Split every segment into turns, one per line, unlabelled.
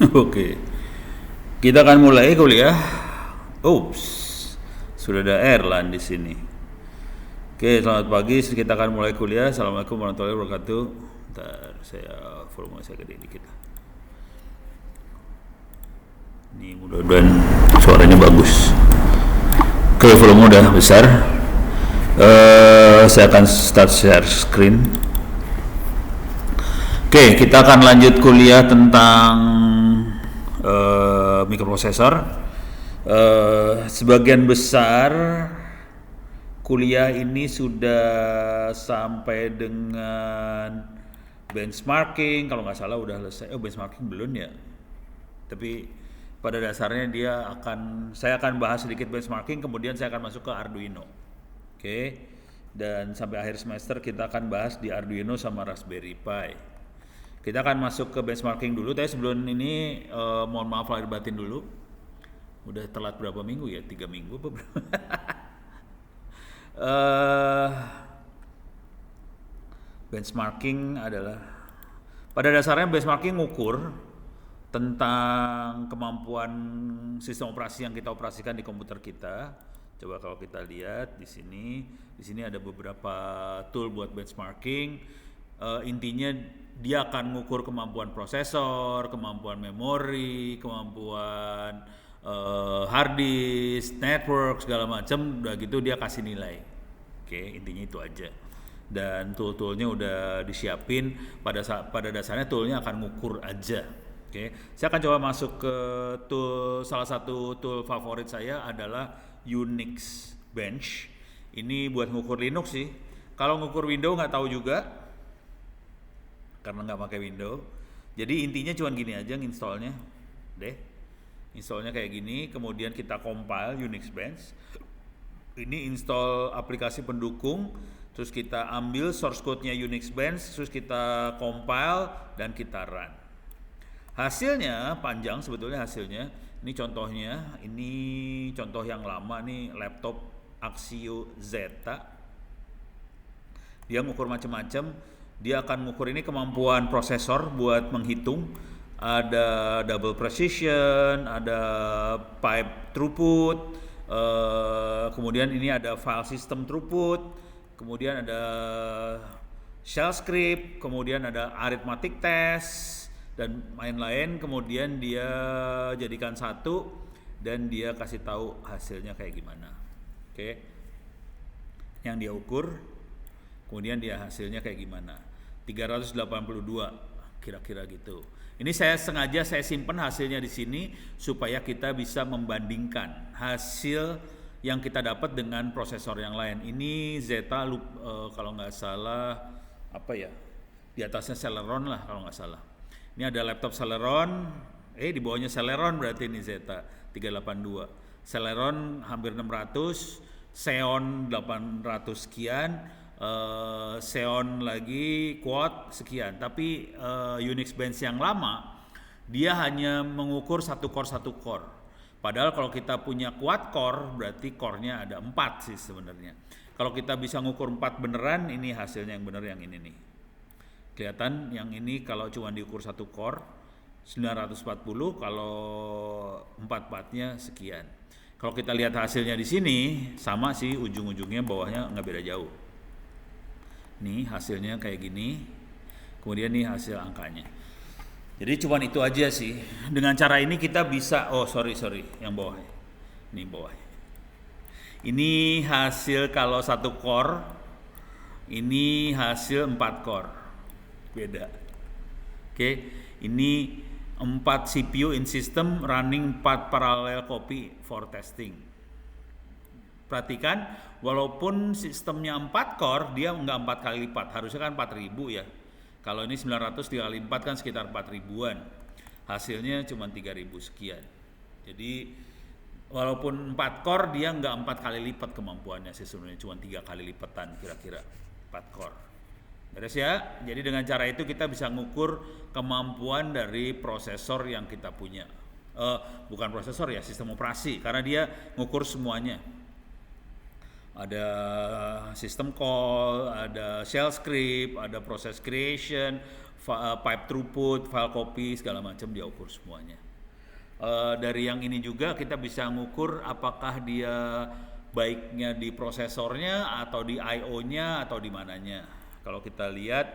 Oke, kita akan mulai kuliah. Ups, sudah ada Erlan di sini. Oke, selamat pagi. Kita akan mulai kuliah. Assalamualaikum warahmatullahi wabarakatuh. Ntar saya volume saya gede dikit. Ini mudah-mudahan suaranya bagus. Oke, volume udah besar. Saya akan start share screen. Oke, kita akan lanjut kuliah tentang mikroprosesor. Sebagian besar kuliah ini sudah sampai dengan benchmarking, kalau nggak salah udah selesai. Benchmarking belum ya, tapi pada dasarnya saya akan bahas sedikit benchmarking, kemudian saya akan masuk ke Arduino. Oke, dan sampai akhir semester kita akan bahas di Arduino sama Raspberry Pi. Kita akan masuk ke benchmarking dulu, tapi sebelum ini mohon maaf lahir batin dulu. Udah telat berapa minggu ya? 3 minggu apa berapa? Benchmarking adalah, pada dasarnya benchmarking ngukur tentang kemampuan sistem operasi yang kita operasikan di komputer kita. Coba kalau kita lihat di sini ada beberapa tool buat benchmarking. Intinya dia akan mengukur kemampuan prosesor, kemampuan memori, kemampuan hard disk, network, segala macam. Udah gitu dia kasih nilai. Oke, intinya itu aja. Dan tool-toolnya udah disiapin. Pada dasarnya toolnya akan mengukur aja. Oke, saya akan coba masuk ke salah satu tool favorit saya adalah Unix Bench. Ini buat ngukur Linux sih. Kalau ngukur Windows nggak tahu juga, karena nggak pakai Windows. Jadi intinya cuma gini aja installnya deh. Installnya kayak gini, kemudian kita compile Unix Bench. Ini install aplikasi pendukung, terus kita ambil source code-nya Unix Bench, terus kita compile dan kita run. Hasilnya panjang sebetulnya hasilnya. Ini contohnya, ini contoh yang lama nih, laptop Axio Zeta. Dia ngukur macam-macam. Dia akan mengukur ini kemampuan prosesor buat menghitung. Ada double precision, ada pipe throughput, kemudian ini ada file system throughput, kemudian ada shell script, kemudian ada arithmetic test, dan lain-lain. Kemudian dia jadikan satu dan dia kasih tahu hasilnya kayak gimana. Oke. Yang dia ukur, kemudian dia hasilnya kayak gimana. 382 kira-kira gitu. Ini saya sengaja simpan hasilnya di sini supaya kita bisa membandingkan hasil yang kita dapat dengan prosesor yang lain. Ini Zeta kalau nggak salah apa ya? Di atasnya Celeron lah kalau nggak salah. Ini ada laptop Celeron, di bawahnya Celeron berarti ini Zeta 382. Celeron hampir 600, Xeon 800 sekian. Xeon lagi quad sekian, tapi Unix Bench yang lama dia hanya mengukur satu core. Padahal kalau kita punya quad core berarti core-nya ada 4 sih sebenarnya. Kalau kita bisa ngukur 4 beneran, ini hasilnya yang bener yang ini nih. Kelihatan yang ini kalau cuma diukur satu core 940, kalau 4-4-nya sekian. Kalau kita lihat hasilnya di sini sama sih, ujung-ujungnya bawahnya nggak beda jauh. Nih hasilnya kayak gini, kemudian nih hasil angkanya. Jadi cuman itu aja sih. Dengan cara ini kita bisa, sorry yang bawah. Ini bawah. Ini hasil kalau satu core, ini hasil 4 core. Beda. Oke, ini 4 CPU in system running 4 parallel copy for testing. Perhatikan, walaupun sistemnya 4 core, dia nggak 4 kali lipat. Harusnya kan 4000 ya. Kalau ini 900 dikali 4 kan sekitar 4000-an. Hasilnya cuma 3000 sekian. Jadi walaupun 4 core, dia nggak 4 kali lipat kemampuannya sih sebenarnya. Cuma 3 kali lipatan kira-kira 4 core. Beres ya? Jadi dengan cara itu kita bisa ngukur kemampuan dari prosesor yang kita punya. Bukan prosesor ya, sistem operasi. Karena dia ngukur semuanya. Ada system call, ada shell script, ada process creation, pipe throughput, file copy, segala macam dia ukur semuanya. Dari yang ini juga kita bisa ngukur apakah dia baiknya di prosesornya atau di I/O-nya atau di mananya. Kalau kita lihat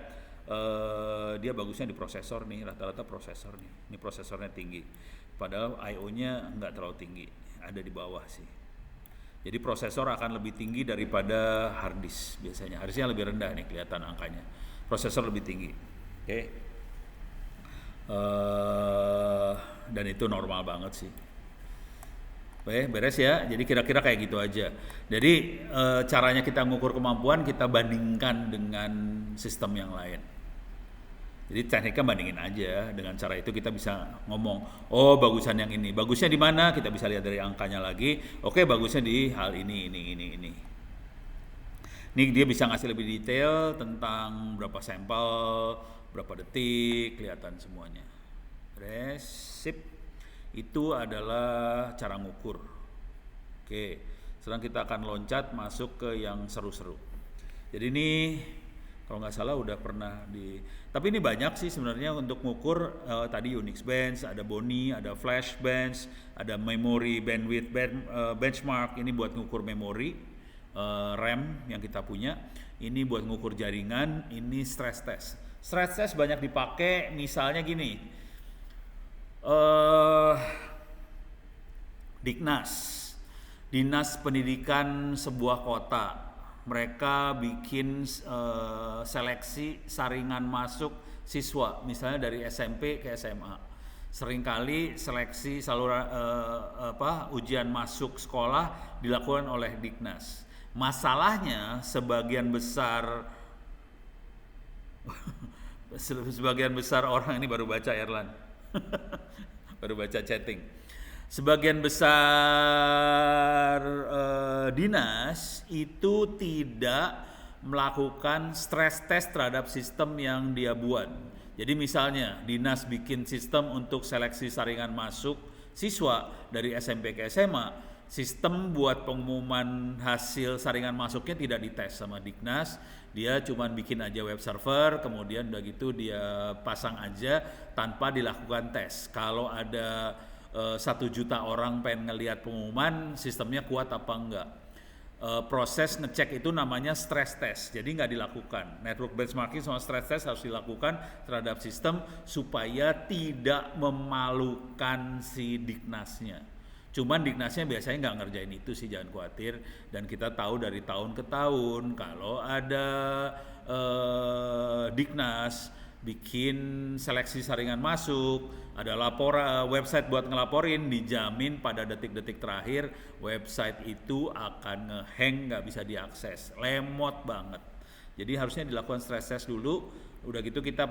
dia bagusnya di prosesor nih, rata-rata prosesor nih. Ini prosesornya tinggi. Padahal I/O-nya nggak terlalu tinggi, ada di bawah sih. Jadi prosesor akan lebih tinggi daripada hard disk biasanya. Harusnya lebih rendah nih kelihatan angkanya. Prosesor lebih tinggi. Oke. Dan itu normal banget sih. Oke, beres ya. Jadi kira-kira kayak gitu aja. Jadi caranya kita mengukur kemampuan kita bandingkan dengan sistem yang lain. Jadi tekniknya bandingin aja. Dengan cara itu kita bisa ngomong, oh bagusan yang ini. Bagusnya di mana? Kita bisa lihat dari angkanya lagi. Oke, bagusnya di hal ini. Ini dia bisa ngasih lebih detail tentang berapa sampel, berapa detik, kelihatan semuanya. Sip. Itu adalah cara ngukur. Oke, sekarang kita akan loncat masuk ke yang seru-seru. Jadi ini kalau nggak salah udah pernah tapi ini banyak sih sebenarnya untuk ngukur. Tadi Unix Bench, ada Boni, ada Flash Bench, ada Memory Bandwidth Benchmark. Ini buat ngukur memori, RAM yang kita punya. Ini buat ngukur jaringan. Ini stress test. Stress test banyak dipakai, misalnya gini. Diknas, Dinas Pendidikan sebuah kota. Mereka bikin seleksi saringan masuk siswa, misalnya dari SMP ke SMA. Seringkali seleksi saluran ujian masuk sekolah dilakukan oleh Diknas. Masalahnya sebagian besar orang ini baru baca Erlan. Baru baca chatting. Sebagian besar dinas itu tidak melakukan stress test terhadap sistem yang dia buat. Jadi misalnya dinas bikin sistem untuk seleksi saringan masuk siswa dari SMP ke SMA, sistem buat pengumuman hasil saringan masuknya tidak dites sama Diknas. Dia cuma bikin aja web server, kemudian udah gitu dia pasang aja tanpa dilakukan tes. Kalau ada 1 juta orang pengen ngelihat pengumuman, sistemnya kuat apa enggak. Proses ngecek itu namanya stress test, jadi nggak dilakukan. Network benchmarking sama stress test harus dilakukan terhadap sistem supaya tidak memalukan si Diknasnya. Cuman Diknasnya biasanya nggak ngerjain itu sih, jangan khawatir. Dan kita tahu dari tahun ke tahun kalau ada Diknas bikin seleksi saringan masuk, ada website buat ngelaporin, dijamin pada detik-detik terakhir website itu akan nge-hang, nggak bisa diakses, lemot banget. Jadi harusnya dilakukan stress test dulu, udah gitu kita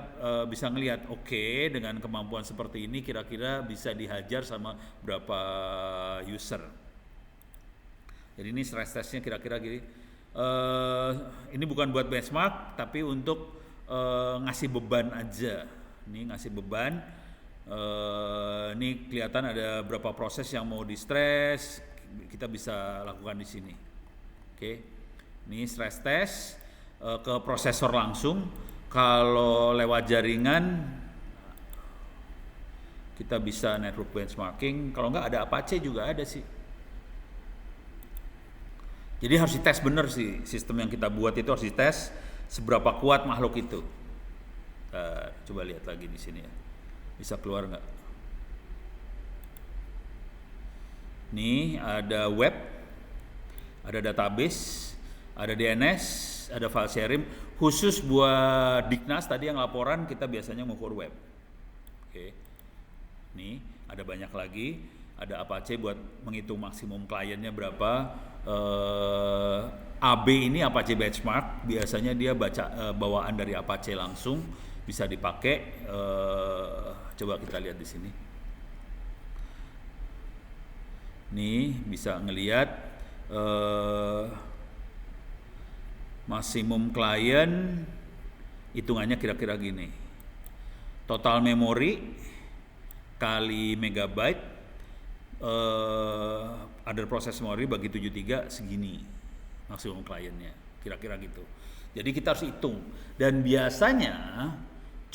bisa ngelihat, oke, dengan kemampuan seperti ini kira-kira bisa dihajar sama berapa user. Jadi ini stress testnya kira-kira gini. Ini bukan buat benchmark, tapi untuk ngasih beban aja. Ini ngasih beban. Ini kelihatan ada berapa proses yang mau di stress, kita bisa lakukan di sini. Oke. Ini stress test ke prosesor langsung. Kalau lewat jaringan kita bisa network benchmarking. Kalau enggak ada Apache juga ada sih. Jadi harus dites bener sih, sistem yang kita buat itu harus dites seberapa kuat makhluk itu. Coba lihat lagi di sini ya, bisa keluar nggak? Nih ada web, ada database, ada DNS, ada file sharing. Khusus buat Diknas tadi yang laporan kita biasanya ngukur web. Oke. Nih ada banyak lagi. Ada Apache buat menghitung maksimum kliennya berapa. AB ini Apache benchmark, biasanya dia baca bawaan dari Apache langsung, bisa dipakai. Coba kita lihat di sini. Nih bisa ngelihat maksimum klien, hitungannya kira-kira gini. Total memori kali megabyte, ada proses memori bagi 73 segini maksimum kliennya, kira-kira gitu. Jadi kita harus hitung, dan biasanya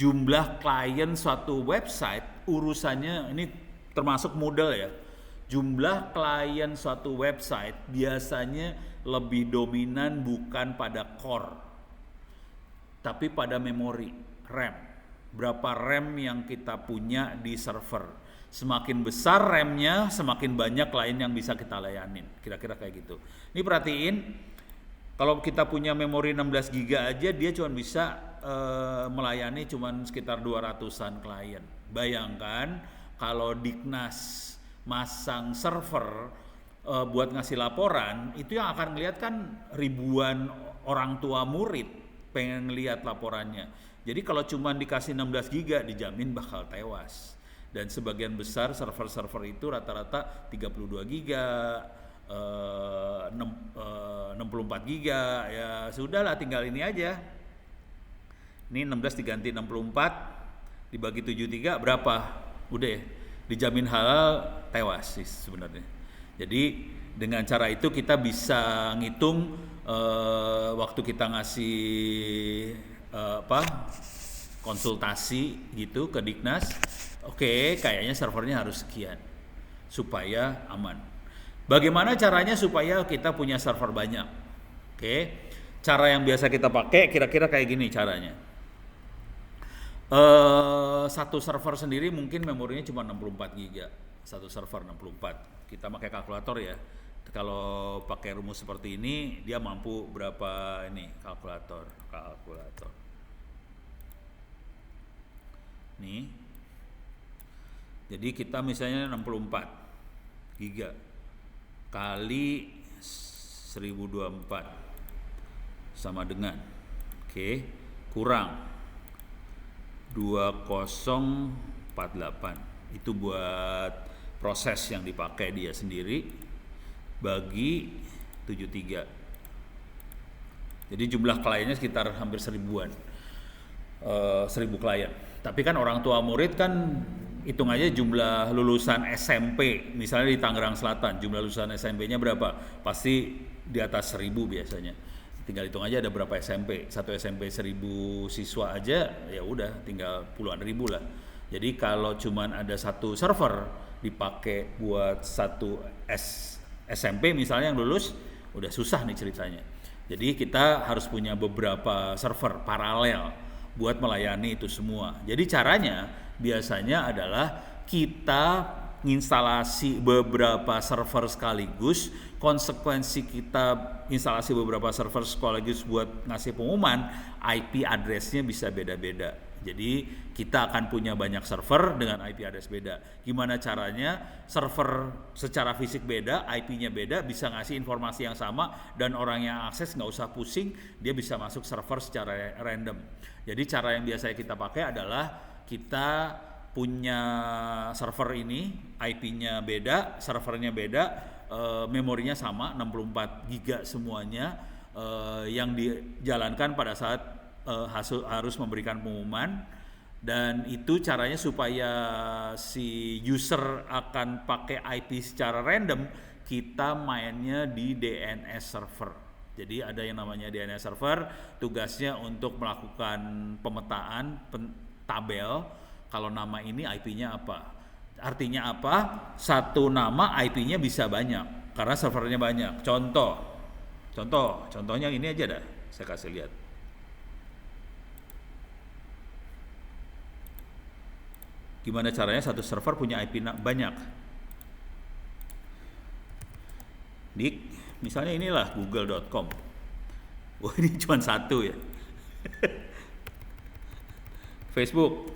jumlah klien suatu website urusannya ini termasuk Moodle ya. Jumlah klien suatu website biasanya lebih dominan bukan pada core, tapi pada memori, RAM. Berapa RAM yang kita punya di server. Semakin besar RAM-nya, semakin banyak klien yang bisa kita layanin. Kira-kira kayak gitu. Ini perhatiin, kalau kita punya memori 16 GB aja, dia cuma bisa melayani cuma sekitar 200-an klien. Bayangkan kalau Dignas masang server buat ngasih laporan, itu yang akan ngeliat kan ribuan orang tua murid pengen ngeliat laporannya. Jadi kalau cuma dikasih 16 GB dijamin bakal tewas. Dan sebagian besar server-server itu rata-rata 32 GB, 64 GB, ya sudahlah tinggal ini aja. Ini 16 diganti 64 dibagi 73 berapa? Udah dijamin halal, tewas sih sebenarnya. Jadi dengan cara itu kita bisa ngitung waktu kita ngasih konsultasi gitu ke Dignas. Oke, kayaknya servernya harus sekian supaya aman. Bagaimana caranya supaya kita punya server banyak? Oke, cara yang biasa kita pakai kira-kira kayak gini caranya. Satu server sendiri mungkin memorinya cuma 64 GB. Satu server 64. Kita pakai kalkulator ya. Kalau pakai rumus seperti ini, dia mampu berapa ini? Kalkulator. Nih. Jadi kita misalnya 64 GB kali 1024 sama dengan kurang 2048. Itu buat proses yang dipakai dia sendiri bagi 73. Jadi jumlah kliennya sekitar hampir 1000-an. 1000 klien. Tapi kan orang tua murid kan hitung aja jumlah lulusan SMP, misalnya di Tangerang Selatan, jumlah lulusan SMP-nya berapa? Pasti di atas 1000 biasanya. Tinggal hitung aja ada berapa SMP. Satu SMP 1000 siswa aja, ya udah tinggal puluhan ribu lah. Jadi kalau cuman ada satu server dipakai buat satu SMP misalnya yang lulus, udah susah nih ceritanya. Jadi kita harus punya beberapa server paralel buat melayani itu semua. Jadi caranya biasanya adalah kita instalasi beberapa server sekaligus. Konsekuensi kita instalasi beberapa server sekaligus buat ngasih pengumuman, IP address-nya bisa beda-beda. Jadi kita akan punya banyak server dengan IP address beda. Gimana caranya? Server secara fisik beda, IP-nya beda, bisa ngasih informasi yang sama, dan orang yang akses nggak usah pusing, dia bisa masuk server secara random. Jadi cara yang biasa kita pakai adalah kita punya server ini, IP-nya beda, servernya beda, memorinya sama, 64 GB semuanya, yang dijalankan pada saat harus memberikan pengumuman. Dan itu caranya supaya si user akan pakai IP secara random, kita mainnya di DNS server. Jadi ada yang namanya DNS server, tugasnya untuk melakukan pemetaan tabel. Kalau nama ini IP-nya apa? Artinya apa? Satu nama IP-nya bisa banyak karena servernya banyak. Contohnya ini aja dah, saya kasih lihat. Gimana caranya satu server punya IP banyak? Misalnya inilah google.com. Wah, ini cuma satu ya. Facebook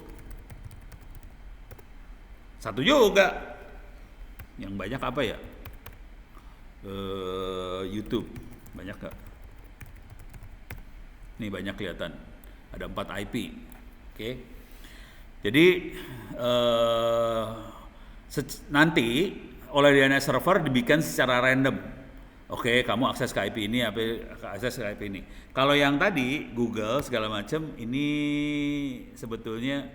satu juga. Yang banyak apa ya? YouTube banyak gak? Nih banyak kelihatan. Ada 4 IP. Oke. Jadi nanti oleh DNS server dibikin secara random. Oke, kamu akses ke IP ini, akses ke IP ini. Kalau yang tadi Google segala macam, ini sebetulnya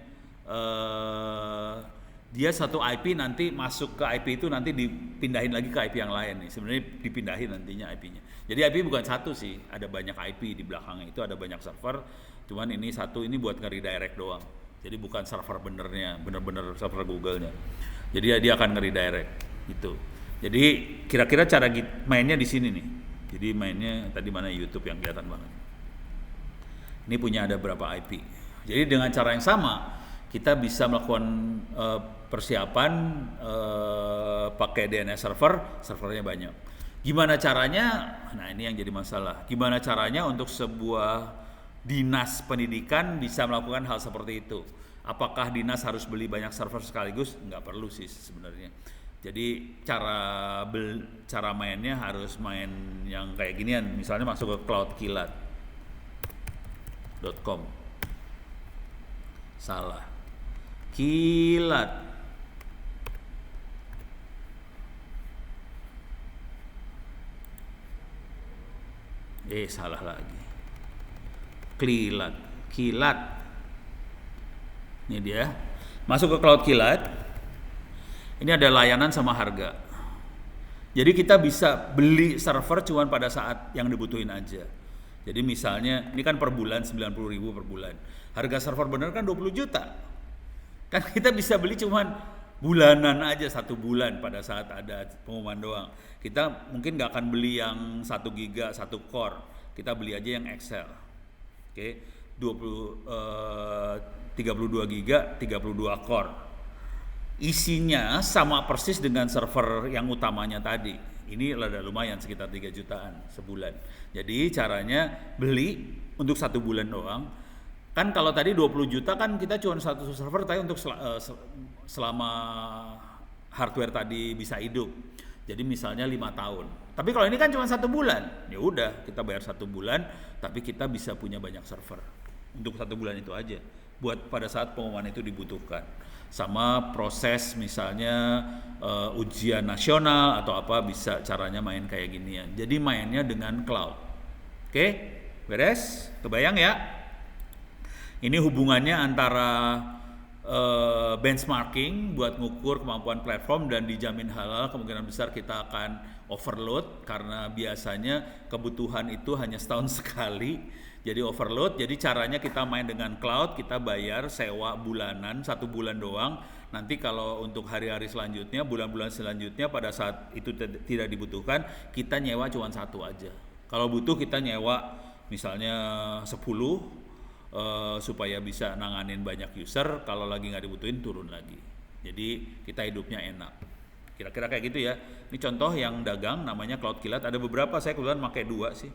dia satu IP nanti masuk ke IP itu nanti dipindahin lagi ke IP yang lain nih. Sebenarnya dipindahin nantinya IP-nya. Jadi IP bukan satu sih, ada banyak IP di belakangnya itu, ada banyak server. Cuman ini satu, ini buat nge-redirect doang. Jadi bukan server bener-bener server Google-nya. Jadi dia akan nge-redirect gitu. Jadi kira-kira cara mainnya di sini nih. Jadi mainnya tadi mana YouTube yang kelihatan banget. Ini punya ada berapa IP. Jadi dengan cara yang sama kita bisa melakukan persiapan pakai DNS servernya banyak. Gimana caranya? Nah ini yang jadi masalah. Gimana caranya untuk sebuah dinas pendidikan bisa melakukan hal seperti itu? Apakah dinas harus beli banyak server sekaligus? Nggak perlu sih sebenarnya. Jadi cara mainnya harus main yang kayak ginian. Misalnya masuk ke cloudkilat.com. Salah. Kilat. Salah lagi. Kilat. Ini dia. Masuk ke Cloud Kilat. Ini ada layanan sama harga. Jadi kita bisa beli server cuman pada saat yang dibutuhin aja. Jadi misalnya ini kan per bulan 90.000 per bulan. Harga server bener kan 20 juta. Kan kita bisa beli cuman bulanan aja, 1 bulan pada saat ada pengumuman doang. Kita mungkin nggak akan beli yang 1 giga 1 core. Kita beli aja yang Excel. Oke, 32 giga 32 core. Isinya sama persis dengan server yang utamanya tadi. Ini rada lumayan sekitar 3 jutaan sebulan. Jadi caranya beli untuk 1 bulan doang. Kan kalau tadi 20 juta kan kita cuma 1 server tapi untuk selama hardware tadi bisa hidup. Jadi misalnya 5 tahun. Tapi kalau ini kan cuma 1 bulan, ya udah kita bayar 1 bulan, tapi kita bisa punya banyak server untuk 1 bulan itu aja. Buat pada saat pengumuman itu dibutuhkan. Sama proses misalnya ujian nasional atau apa bisa caranya main kayak ginian. Jadi mainnya dengan cloud. Oke, beres? Kebayang ya? Ini hubungannya antara benchmarking buat ngukur kemampuan platform dan dijamin halal. Kemungkinan besar kita akan overload karena biasanya kebutuhan itu hanya setahun sekali. Jadi overload. Jadi caranya kita main dengan cloud, kita bayar sewa bulanan 1 bulan doang. Nanti kalau untuk hari-hari selanjutnya, bulan-bulan selanjutnya pada saat itu tidak dibutuhkan, kita nyewa cuma 1 aja. Kalau butuh kita nyewa misalnya 10 supaya bisa nanganin banyak user, kalau lagi nggak dibutuhin turun lagi. Jadi kita hidupnya enak. Kira-kira kayak gitu ya. Ini contoh yang dagang namanya Cloud Kilat. Ada beberapa, saya kebetulan pakai 2 sih.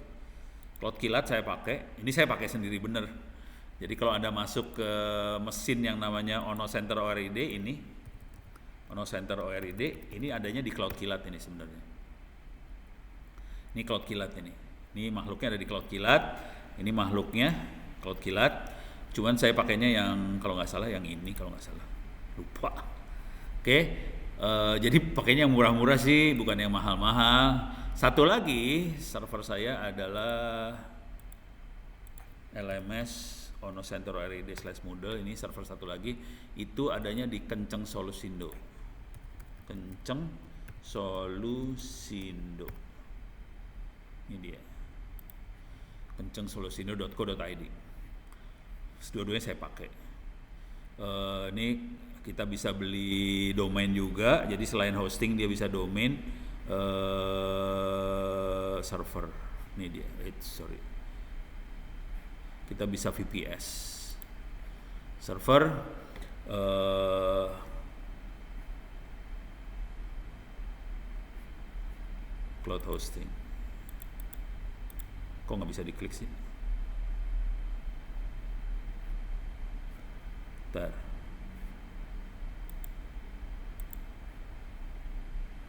Cloud Kilat saya pakai. Ini saya pakai sendiri bener. Jadi kalau Anda masuk ke mesin yang namanya Ono Center ORID ini, Ono Center ORID ini adanya di Cloud Kilat ini sebenarnya. Ini Cloud Kilat ini. Ini makhluknya ada di Cloud Kilat. Ini makhluknya Cloud Kilat, cuman saya pakainya yang kalau nggak salah yang ini, kalau nggak salah lupa. Oke, jadi pakainya yang murah-murah sih, bukan yang mahal-mahal. Satu lagi server saya adalah LMS Ono Center ORID/Moodle. Ini server satu lagi, itu adanya di Kenceng Solusindo. Kenceng Solusindo. Ini dia. kencengsolusindo.co.id. Dua-duanya saya pakai. Ini kita bisa beli domain juga. Jadi selain hosting dia bisa domain, server. Ini dia. Kita bisa VPS. Server. Cloud hosting. Kok nggak bisa diklik sih? Bentar.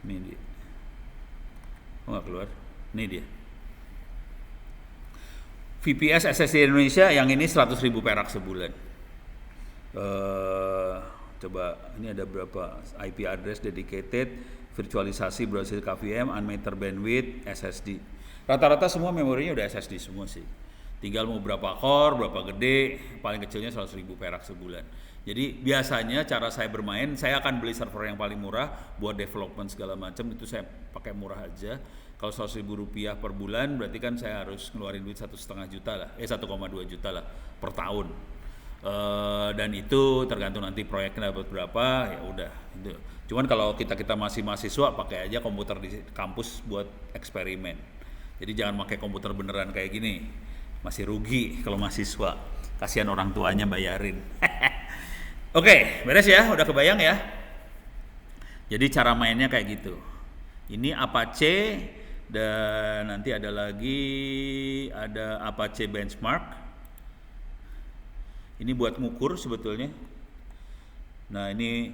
Ini dia. Kok nggak keluar? Ini dia. VPS SSD Indonesia yang ini 100.000 perak sebulan. Coba ini ada berapa IP address dedicated, virtualisasi browser KVM, unmetered bandwidth, SSD. Rata-rata semua memorinya udah SSD semua sih. Tinggal mau berapa core, berapa gede, paling kecilnya 100.000 perak sebulan. Jadi biasanya cara saya bermain, saya akan beli server yang paling murah buat development segala macam, itu saya pakai murah aja. Kalau 100.000 rupiah per bulan, berarti kan saya harus ngeluarin duit 1,5 juta lah, 1,2 juta lah per tahun. Dan itu tergantung nanti proyeknya dapat berapa, ya udah itu. Cuman kalau kita masih mahasiswa, pakai aja komputer di kampus buat eksperimen. Jadi jangan pakai komputer beneran kayak gini, masih rugi kalau mahasiswa, kasihan orang tuanya bayarin. Oke, beres ya, udah kebayang ya. Jadi cara mainnya kayak gitu. Ini Apache, dan nanti ada Apache benchmark. Ini buat ngukur sebetulnya. Nah, ini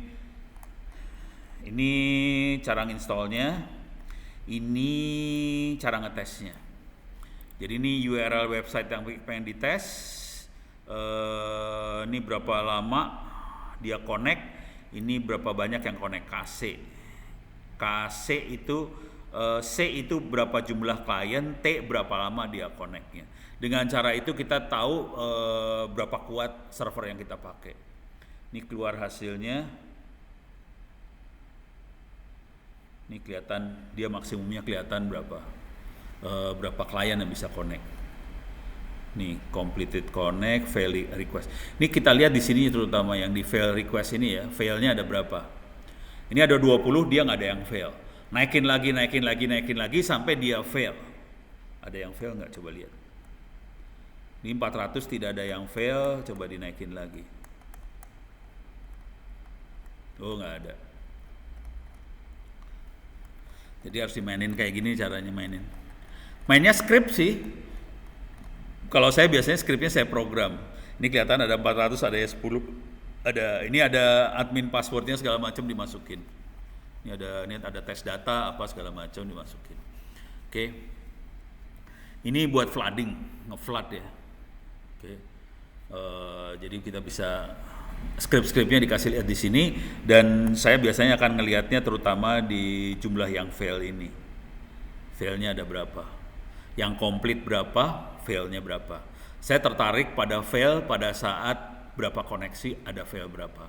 cara nginstallnya, ini cara ngetesnya. Jadi ini URL website yang pengen dites. Ini berapa lama dia connect, ini berapa banyak yang connect KC. KC itu C itu berapa jumlah klien, T berapa lama dia connectnya. Dengan cara itu kita tahu berapa kuat server yang kita pakai. Ini keluar hasilnya. Ini kelihatan, dia maksimumnya kelihatan berapa klien yang bisa connect. Nih, completed connect, fail request. Ini kita lihat di sini terutama yang di fail request ini ya, failnya ada berapa. Ini ada 20, dia nggak ada yang fail. Naikin lagi sampai dia fail. Ada yang fail nggak? Coba lihat. Ini 400 tidak ada yang fail, coba dinaikin lagi. Oh, nggak ada. Jadi harus dimainin kayak gini caranya mainin. Mainnya script sih. Kalau saya biasanya scriptnya saya program. Ini kelihatan ada 400, ada 10. Ini ada admin passwordnya segala macam dimasukin. Ini ada tes data apa segala macam dimasukin. Oke. Ini buat flooding, nge-flood ya. Oke. Jadi kita bisa script-scriptnya dikasih lihat di sini, dan saya biasanya akan ngelihatnya terutama di jumlah yang fail ini. Failnya ada berapa? Yang complete berapa? Failnya berapa? Saya tertarik pada fail pada saat berapa koneksi ada fail berapa.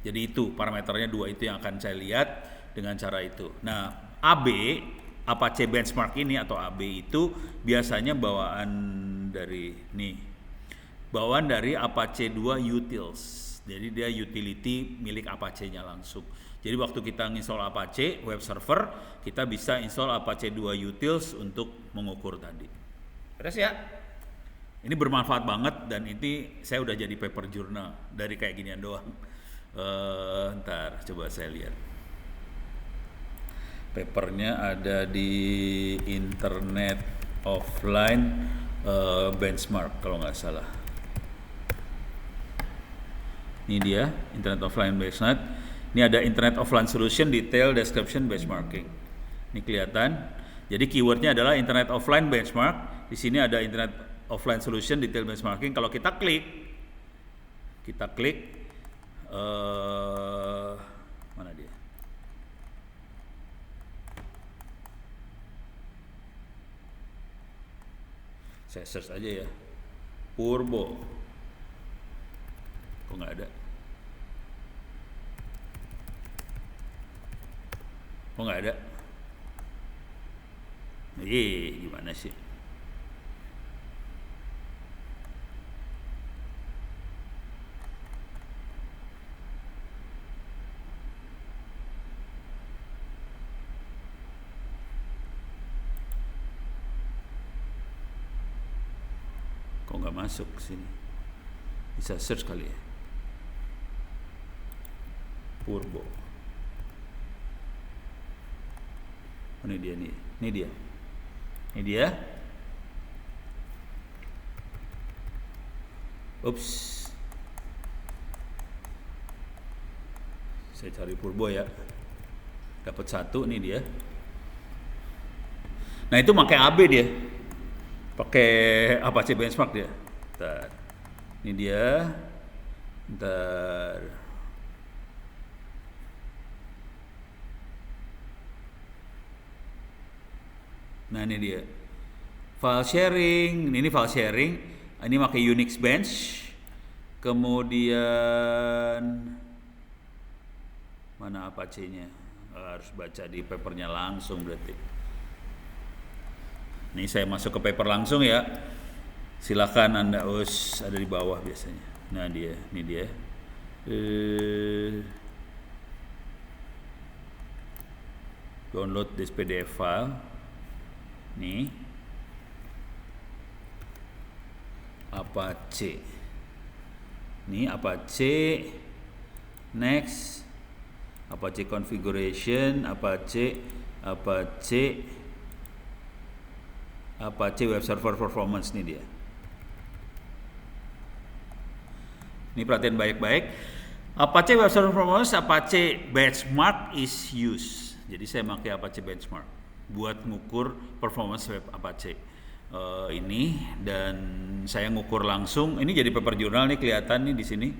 Jadi itu parameternya dua itu yang akan saya lihat dengan cara itu. Nah, Apache benchmark ini atau AB itu biasanya bawaan dari Apache 2 utils. Jadi dia utility milik Apache-nya langsung. Jadi waktu kita install Apache web server, kita bisa install Apache 2 utils untuk mengukur tadi. Beres ya? Ini bermanfaat banget, dan ini saya udah jadi paper journal dari kayak ginian doang. Ntar coba saya lihat. Papernya ada di Internet Offline Benchmark kalau nggak salah. Ini dia Internet Offline Benchmark. Ini ada Internet Offline Solution Detail Description Benchmarking. Ini kelihatan. Jadi keywordnya adalah Internet Offline Benchmark. Di sini ada Internet Offline Solution Detail Benchmarking. Kalau kita klik mana dia? Saya search aja ya. Purbo. Kok nggak ada? Kok nggak ada? Gimana sih? Kok nggak masuk ke sini? Bisa search kali ya. Purbo. Ini dia nih. Ini dia. Ups. Saya cari Purbo ya. Dapat satu, nih dia. Nah, itu pakai AB dia. Pakai Apache benchmark dia. Bentar. Ini dia. Bentar. Nah, ini dia. File sharing. Ini file sharing. Ini pakai Unix bench. Kemudian mana Apache-nya? Harus baca di papernya langsung berarti. Ini saya masuk ke paper langsung ya. Silakan Anda ada di bawah biasanya. Nah ini dia. Eh, download this PDF file. Nih. Apache. Nih Apache. Next. Apache configuration, Apache web server performance nih dia. Ini perhatian baik-baik. Apache web server performance, Apache benchmark is used. Jadi saya pakai Apache benchmark buat ngukur performance web Apache ini, dan saya ngukur langsung. Ini jadi paper journal nih, kelihatan nih di sini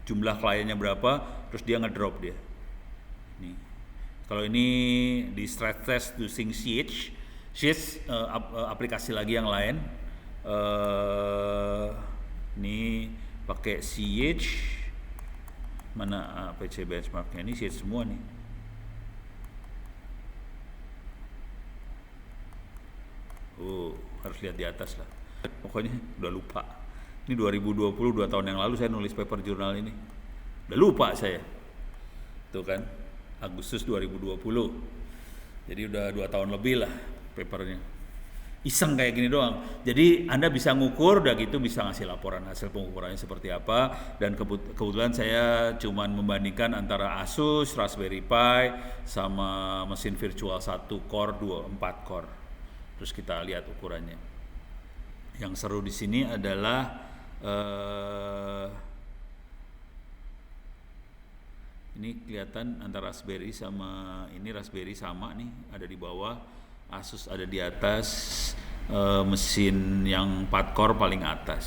jumlah kliennya berapa, terus dia ngedrop dia. Nih. Kalau ini di stress test using Sheets, aplikasi lagi yang lain. Ini pakai CH, mana Apache benchmarknya, ini CH semua nih. Harus lihat di atas lah. Pokoknya udah lupa. Ini 2020, 2 tahun yang lalu saya nulis paper jurnal ini. Udah lupa saya. Tuh kan, Agustus 2020. Jadi udah 2 tahun lebih lah papernya. Iseng kayak gini doang. Jadi Anda bisa ngukur, udah gitu bisa ngasih laporan hasil pengukurannya seperti apa. Dan kebetulan saya cuman membandingkan antara Asus, Raspberry Pi, sama mesin virtual 1 core, 4 core. Terus kita lihat ukurannya. Yang seru di sini adalah ini kelihatan antara Raspberry sama ini, Raspberry sama nih, ada di bawah, Asus ada di atas, mesin yang 4 core paling atas,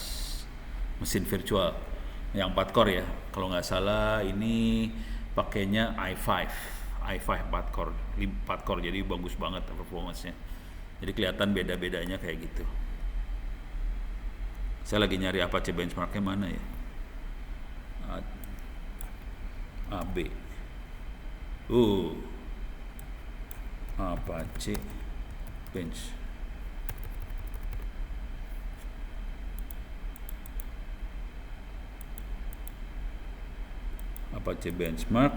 mesin virtual yang 4 core ya, kalau nggak salah ini pakainya i5 4 core, jadi bagus banget performance-nya. Jadi kelihatan beda-bedanya kayak gitu. Saya lagi nyari Apache benchmarknya mana ya? AB. Apache bench. Apache benchmark.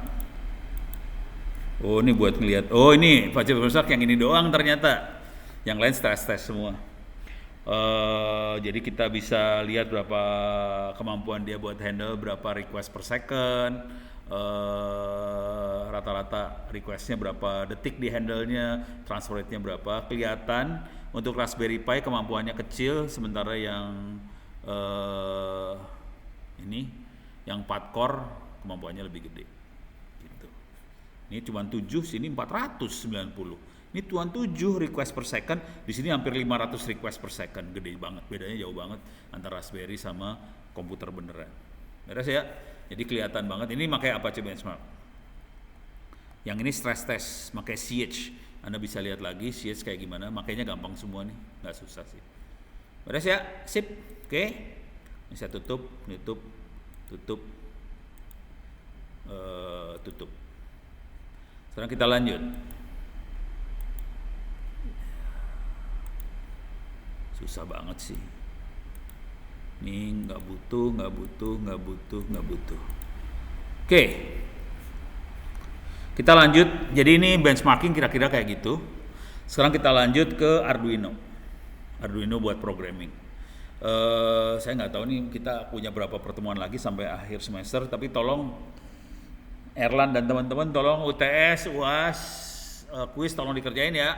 Ini buat ngeliat. Ini Apache benchmark yang ini doang ternyata. Yang lain stress test semua. Jadi kita bisa lihat berapa kemampuan dia buat handle berapa request per second, rata-rata requestnya berapa detik di handle-nya, transfer rate-nya berapa. Kelihatan untuk Raspberry Pi kemampuannya kecil, sementara yang ini yang 4 core kemampuannya lebih gede gitu. Ini cuma 7, sini 490. Ini tuan 7 request per second, di sini hampir 500 request per second, gede banget, bedanya jauh banget antara Raspberry sama komputer beneran. Beres ya? Jadi kelihatan banget. Ini pakai Apache benchmark. Yang ini stress test, pakai CH. Anda bisa lihat lagi CH kayak gimana. Makanya gampang semua nih, nggak susah sih. Beres ya? Sip. Oke. Ini saya tutup. Tutup. Sekarang kita lanjut. Susah banget sih. Ini nggak butuh. Oke. Kita lanjut. Jadi ini benchmarking kira-kira kayak gitu. Sekarang kita lanjut ke Arduino buat programming. Saya nggak tahu nih kita punya berapa pertemuan lagi sampai akhir semester. Tapi tolong Erlan dan teman-teman, tolong UTS, UAS, kuis tolong dikerjain ya.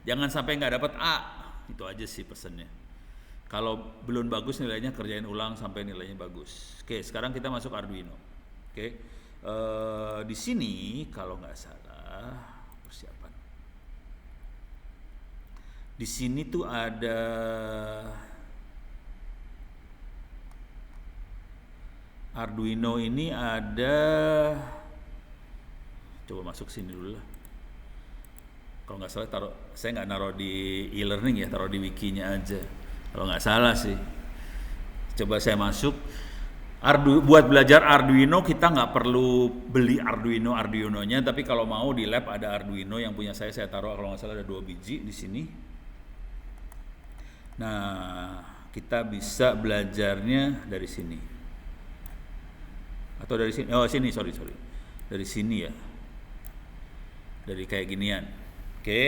Jangan sampai nggak dapat A. Itu aja sih pesannya. Kalau belum bagus nilainya, kerjain ulang sampai nilainya bagus. Oke, sekarang kita masuk Arduino. Oke, di sini kalau nggak salah persiapan. Di sini tuh ada Arduino ini ada. Coba masuk sini dulu lah. Kalau nggak salah saya nggak naruh di e-learning ya, taruh di wikinya aja. Kalau nggak salah sih. Coba saya masuk. Buat belajar Arduino kita nggak perlu beli Arduinonya, tapi kalau mau di lab ada Arduino yang punya saya taruh kalau nggak salah ada 2 biji di sini. Nah, kita bisa belajarnya dari sini. Atau dari sini. Oh, sini, sorry. Dari sini ya. Dari kayak ginian. Oke.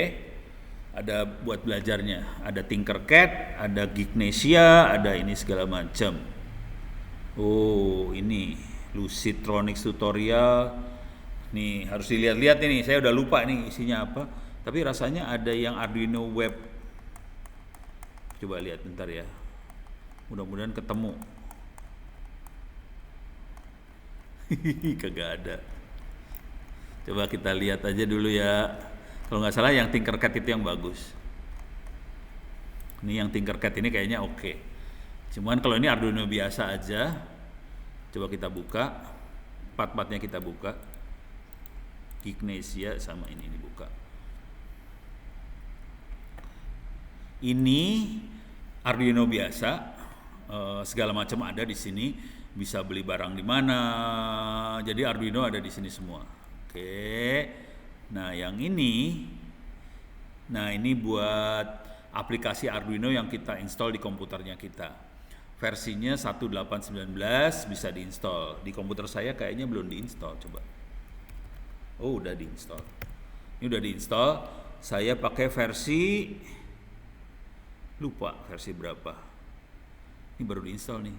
Ada buat belajarnya. Ada Tinkercad, ada Geeknesia, ada ini segala macam. Oh, ini Lucidtronics tutorial. Nih, harus dilihat-lihat ini. Saya udah lupa nih isinya apa. Tapi rasanya ada yang Arduino Web. Coba lihat bentar ya. Mudah-mudahan ketemu. Kagak ada. Coba kita lihat aja dulu ya. Kalau nggak salah yang Tinkercad itu yang bagus. Ini yang Tinkercad ini kayaknya oke. Cuman kalau ini Arduino biasa aja. Coba kita buka. Part-partnya kita buka. Geeknesia sama ini dibuka. Ini Arduino biasa. Segala macam ada di sini. Bisa beli barang di mana. Jadi Arduino ada di sini semua. Oke. Nah, yang ini buat aplikasi Arduino yang kita install di komputernya kita. Versinya 1819 bisa diinstal. Di komputer saya kayaknya belum diinstal, coba. Oh, udah diinstal. Ini udah diinstal. Saya pakai versi lupa versi berapa. Ini baru diinstal nih.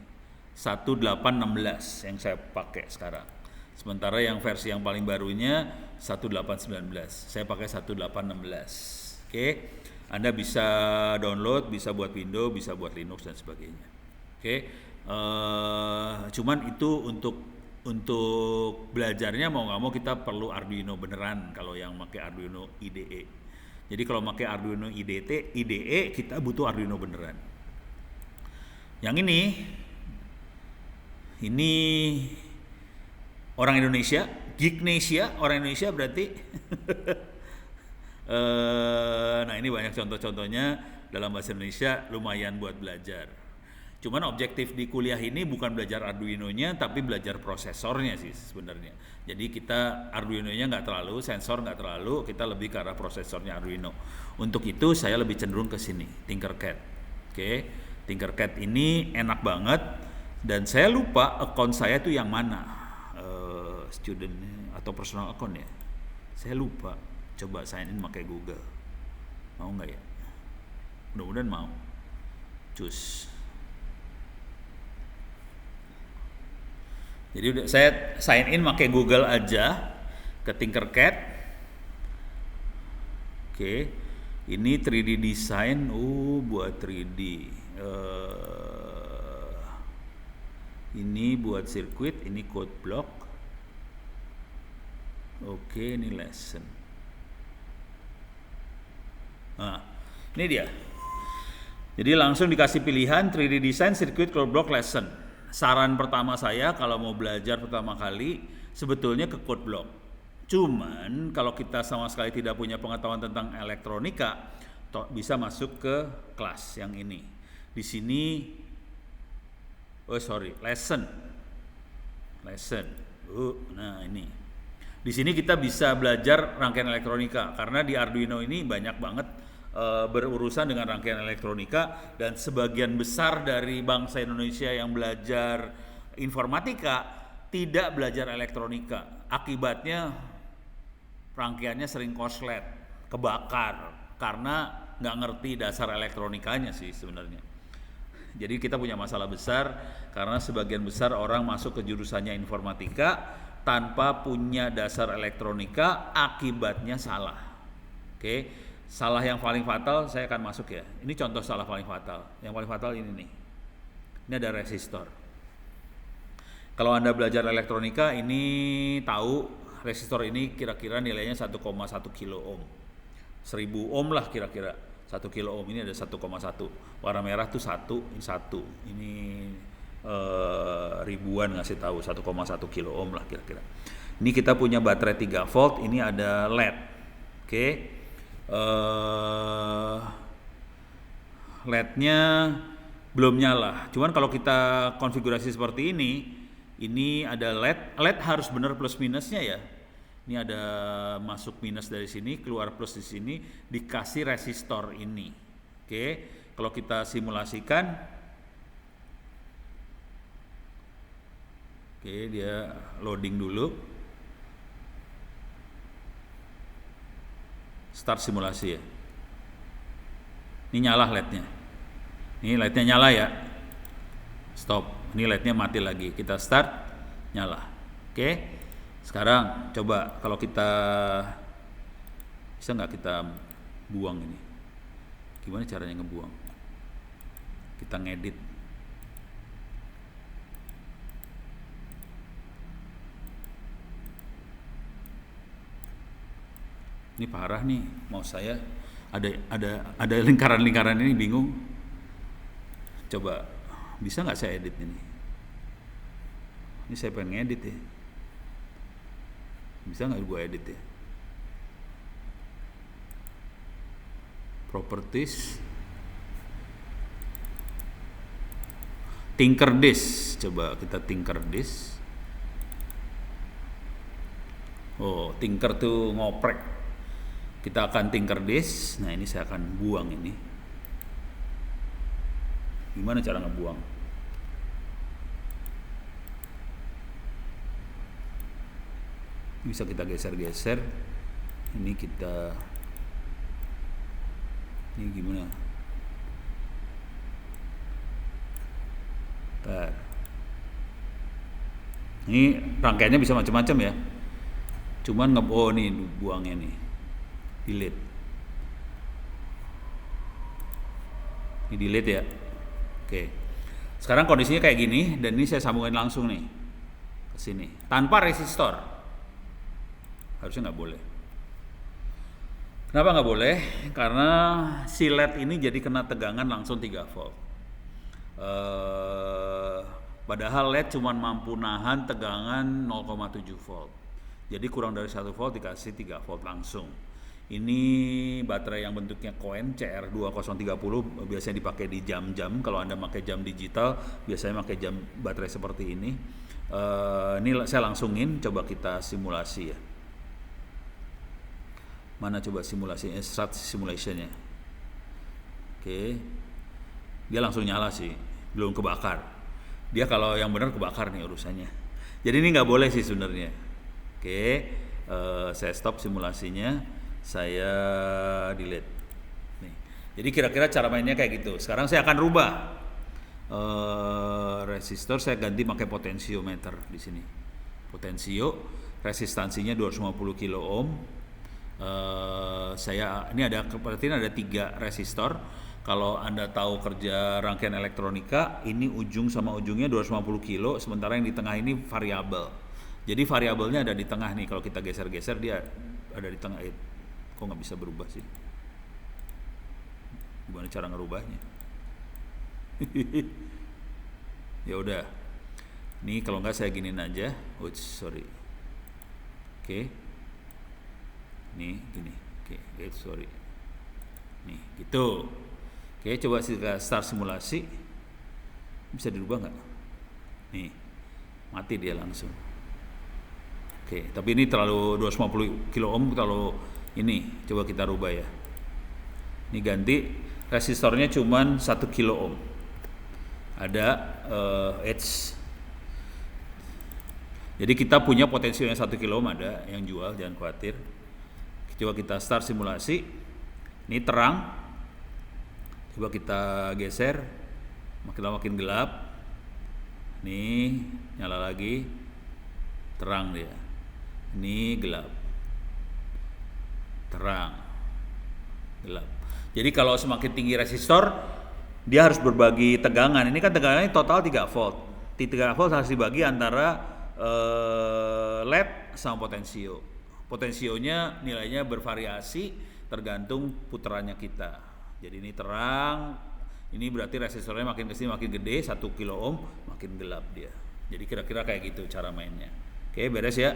1816 yang saya pakai sekarang. Sementara yang versi yang paling barunya 1819. Saya pakai 1816. Oke. Anda bisa download, bisa buat Windows, bisa buat Linux dan sebagainya. Oke. Cuman itu untuk belajarnya mau nggak mau kita perlu Arduino beneran kalau yang pakai Arduino IDE. Jadi kalau pakai Arduino IDE kita butuh Arduino beneran. Yang ini orang Indonesia, Geeknesia, orang Indonesia berarti. Nah, ini banyak contoh-contohnya dalam bahasa Indonesia, lumayan buat belajar. Cuman objektif di kuliah ini bukan belajar Arduino-nya, tapi belajar prosesornya sih sebenarnya. Jadi kita Arduino-nya nggak terlalu, sensor nggak terlalu, kita lebih ke arah prosesornya Arduino. Untuk itu saya lebih cenderung ke sini, Tinkercad. Oke, Tinkercad ini enak banget. Dan saya lupa account saya tuh yang mana, student atau personal account ya. Saya lupa. Coba sign in pakai Google. Mau nggak ya? Mudah-mudahan mau. Cus. Jadi udah saya sign in pakai Google aja ke Tinkercad. Oke. Ini 3D design. Buat 3D. Ini buat sirkuit, ini code block. Oke, ini lesson. Nah, ini dia. Jadi langsung dikasih pilihan 3D design, sirkuit, code block, lesson. Saran pertama saya kalau mau belajar pertama kali sebetulnya ke code block. Cuman kalau kita sama sekali tidak punya pengetahuan tentang elektronika, bisa masuk ke kelas yang ini. Di sini lesson. Nah, ini. Di sini kita bisa belajar rangkaian elektronika karena di Arduino ini banyak banget berurusan dengan rangkaian elektronika, dan sebagian besar dari bangsa Indonesia yang belajar informatika tidak belajar elektronika. Akibatnya rangkaiannya sering korslet, kebakar karena nggak ngerti dasar elektronikanya sih sebenarnya. Jadi kita punya masalah besar karena sebagian besar orang masuk ke jurusannya informatika tanpa punya dasar elektronika, akibatnya salah. Oke, salah yang paling fatal saya akan masuk ya. Ini contoh salah paling fatal. Yang paling fatal ini nih. Ini ada resistor. Kalau Anda belajar elektronika ini tahu resistor ini kira-kira nilainya 1,1 kilo ohm. 1000 ohm lah kira-kira. 1 kilo ohm ini ada 1,1. Warna merah tuh 1, ini 1. Ini ribuan ngasih tahu 1,1 kilo ohm lah kira-kira. Ini kita punya baterai 3 volt, ini ada LED. Oke. LED-nya belum nyala. Cuman kalau kita konfigurasi seperti ini ada LED harus benar plus minusnya ya. Ini ada masuk minus dari sini, keluar plus di sini, dikasih resistor ini. Oke, kalau kita simulasikan, Oke, dia loading dulu. Start simulasi ya. Ini nyala LED-nya. Ini LED-nya nyala ya. Stop. Ini LED-nya mati lagi. Kita start, nyala. Oke. Sekarang coba kalau kita bisa nggak kita buang ini? Gimana caranya ngebuang? Kita ngedit. Ini parah nih, mau saya ada lingkaran-lingkaran ini bingung. Coba bisa nggak saya edit ini? Ini saya pengen ngedit ya. Bisa nggak gue edit ya? Properties, Tinker Disk. Coba kita Tinker Disk. Oh, Tinker tuh ngoprek. Kita akan Tinker Disk. Nah, ini saya akan buang ini. Gimana cara ngebuang? Bisa kita geser-geser. Ini gimana? Bentar. Ini rangkaiannya bisa macam-macam ya. Cuman nih buangnya nih. Delete. Ini delete ya. Oke. Sekarang kondisinya kayak gini dan ini saya sambungin langsung nih ke sini tanpa resistor. Harusnya nggak boleh. Kenapa nggak boleh? Karena si LED ini jadi kena tegangan langsung 3 volt. Padahal LED cuma mampu nahan tegangan 0,7 volt. Jadi kurang dari 1 volt dikasih 3 volt langsung. Ini baterai yang bentuknya koin CR2030 biasanya dipakai di jam-jam. Kalau Anda pakai jam digital biasanya pakai jam baterai seperti ini. Ini saya langsungin, coba kita simulasi ya. Mana coba simulasinya, start simulationnya. Oke. Dia langsung nyala sih, belum kebakar. Dia kalau yang benar kebakar nih urusannya. Jadi ini nggak boleh sih sebenarnya. Oke, saya stop simulasinya. Saya delete. Nih. Jadi kira-kira cara mainnya kayak gitu. Sekarang saya akan rubah resistor. Saya ganti pakai potensiometer di sini. Potensio, resistansinya 250 kilo ohm. Ini berarti ada 3 resistor. Kalau Anda tahu kerja rangkaian elektronika, ini ujung sama ujungnya 250 kilo. Sementara yang di tengah ini variabel. Jadi variabelnya ada di tengah nih. Kalau kita geser-geser dia ada di tengah. Kok nggak bisa berubah sih? Gimana cara ngerubahnya? Ya udah. Nih kalau nggak saya giniin aja. Oh sorry. Oke. Nih gini. Oke. Sorry. Nih gitu. Oke, coba kita start simulasi. Bisa dirubah nggak? Nih. Mati dia langsung. Oke, tapi ini terlalu 250 kilo ohm terlalu ini, coba kita rubah ya. Ini ganti resistornya cuman 1 kilo ohm. Ada edge. Jadi kita punya potensi yang 1 kilo ohm ada yang jual, jangan khawatir. Coba kita start simulasi. Ini terang. Coba kita geser. Makin lama makin gelap. Nih, nyala lagi. Terang dia. Ini gelap. Terang, gelap. Jadi kalau semakin tinggi resistor, dia harus berbagi tegangan. Ini kan tegangannya total 3 volt. 3 volt harus dibagi antara LED sama potensio. Potensionya nilainya bervariasi tergantung putarannya kita. Jadi ini terang, ini berarti resistornya makin kesini makin gede, 1 kilo ohm, makin gelap dia. Jadi kira-kira kayak gitu cara mainnya. Oke, beres ya.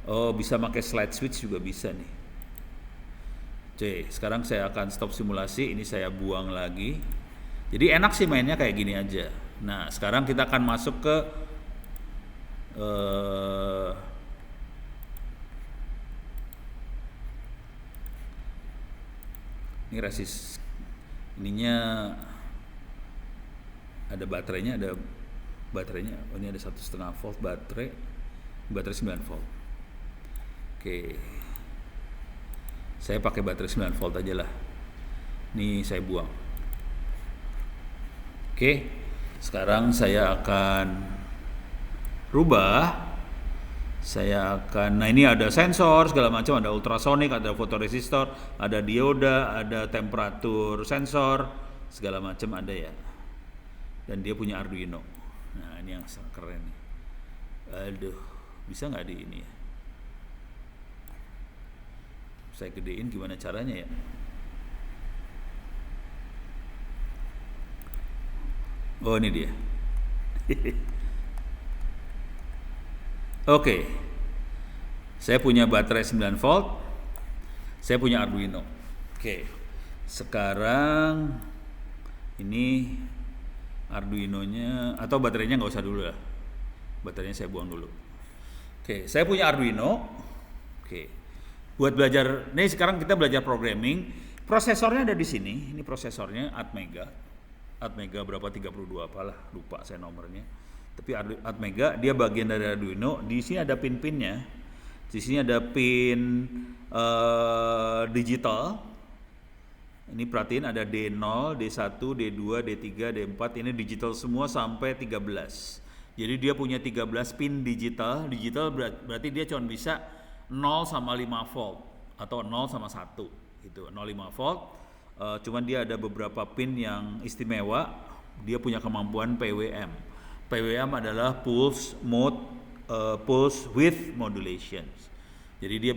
Oh, bisa pakai slide switch juga bisa nih. Oke, sekarang saya akan stop simulasi. Ini saya buang lagi. Jadi enak sih mainnya kayak gini aja. Nah, sekarang kita akan masuk ke ini ininya ada baterainya, ada baterainya. Oh, ini ada 1,5 volt baterai 9 volt. Oke, saya pakai baterai 9 volt aja lah. Ini saya buang. Oke, sekarang saya akan rubah. Nah ini ada sensor segala macam, ada ultrasonik, ada fotoresistor, ada dioda, ada temperatur sensor, segala macam ada ya. Dan dia punya Arduino. Nah ini yang keren nih. Aduh, bisa nggak di ini ya? Saya gedein gimana caranya ya? Oh ini dia. Oke, saya punya baterai 9 volt, saya punya Arduino. Oke, sekarang ini Arduinonya atau baterainya nggak usah dulu lah, baterainya saya buang dulu. Oke, saya punya Arduino. Oke, buat belajar, nih sekarang kita belajar programming. Prosesornya ada di sini, ini prosesornya Atmega berapa 32 apalah, lupa saya nomornya. Tapi Atmega dia bagian dari Arduino. Di sini ada pin-pinnya. Di sini ada pin digital. Ini perhatiin ada D0, D1, D2, D3, D4. Ini digital semua sampai 13. Jadi dia punya 13 pin digital. Digital berarti dia cuma bisa 0 sama 5 volt atau 0 sama 1 gitu. 0,5 volt. Cuman dia ada beberapa pin yang istimewa. Dia punya kemampuan PWM. PWM adalah pulse width modulation. Jadi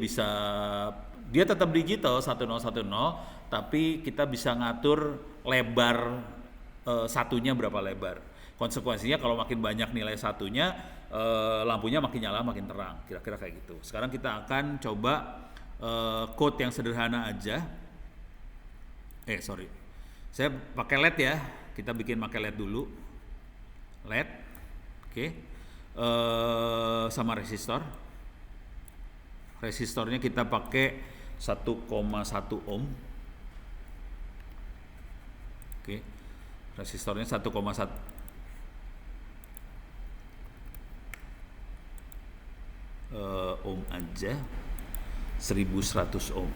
dia tetap digital 1010, tapi kita bisa ngatur lebar satunya berapa lebar. Konsekuensinya kalau makin banyak nilai satunya, lampunya makin nyala makin terang. Kira-kira kayak gitu. Sekarang kita akan coba code yang sederhana aja. Saya pakai LED ya. Kita bikin pakai LED dulu. LED, oke. Sama resistor. Resistornya kita pakai 1,1 ohm. Oke. Resistornya 1,1 ohm aja. 1100 ohm.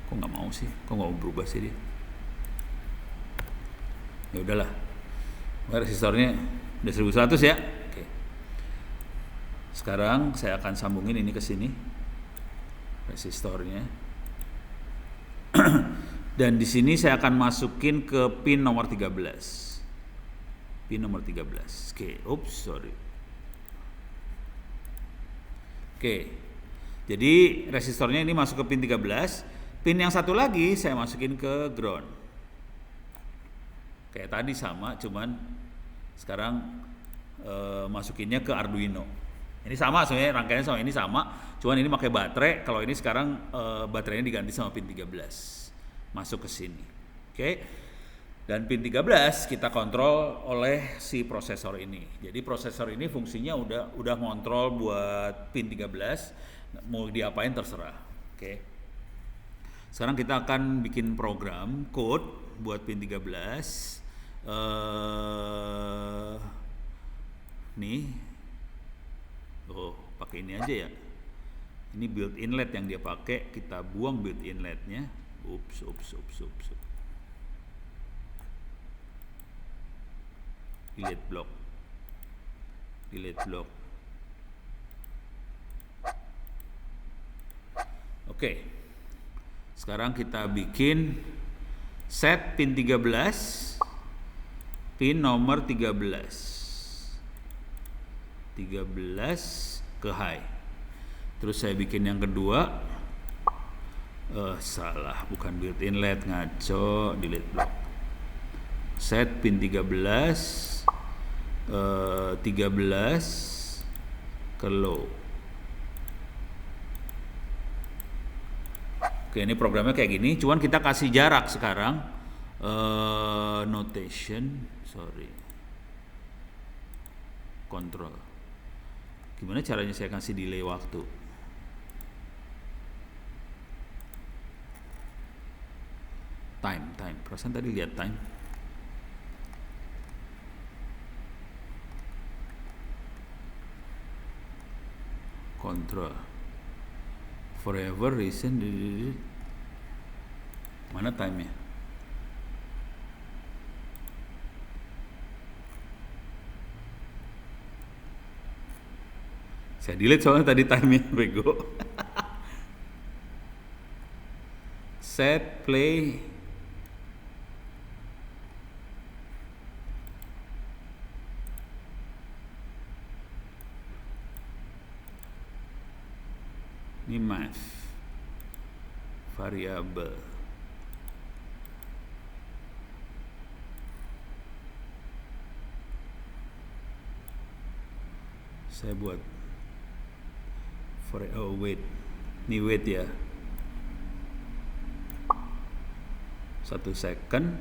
Kok nggak mau sih? Kok nggak mau berubah sih dia? Ya udahlah. Resistornya udah 1100 ya. Oke. Sekarang saya akan sambungin ini ke sini. Resistornya. Dan di sini saya akan masukin ke pin nomor 13. Pin nomor 13. Oke, sorry. Oke. Jadi resistornya ini masuk ke pin 13. Pin yang satu lagi saya masukin ke ground. Kayak tadi sama, cuman sekarang masukinnya ke Arduino. Ini sama sebenarnya, rangkaiannya sama, ini sama, cuman ini pakai baterai. Kalau ini sekarang baterainya diganti sama pin 13. Masuk ke sini. Oke. Dan pin 13 kita kontrol oleh si prosesor ini. Jadi prosesor ini fungsinya udah ngontrol buat pin 13, mau diapain terserah. Oke. Sekarang kita akan bikin program code buat pin 13. Nih. Pakai ini aja ya. Ini build inlet yang dia pakai, kita buang build inletnya. Ups. Delete block. Oke. Sekarang kita bikin set pin 13, pin nomor 13 ke high. Terus saya bikin yang kedua. Salah, bukan build inlet, ngaco, delete block. Set pin 13 ke low. Oke, ini programnya kayak gini, cuman kita kasih jarak sekarang. Notation, control. Gimana caranya saya kasih delay waktu? Time. Perasaan tadi lihat time. Control. Forever recent. Mana time-nya? Saya delete soalnya tadi time-nya bego. Set play. Ini math variabel. Saya buat wait. Ini wait ya. 1 second.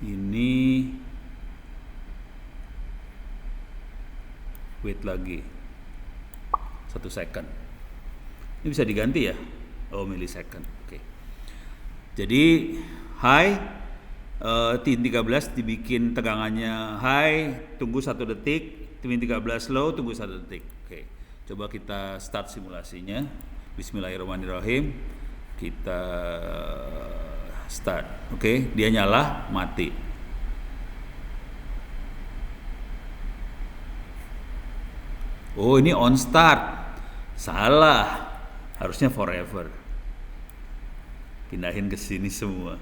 Ini wait lagi 1 second. Ini bisa diganti ya? Oh, millisecond. Oke. Jadi high tin 13 dibikin tegangannya high, tunggu 1 detik, tin 13 low, tunggu 1 detik. Oke. Coba kita start simulasinya. Bismillahirrahmanirrahim. Kita start. Oke, dia nyala, mati. Oh, ini on start. Salah. Harusnya forever. Pindahin ke sini semua.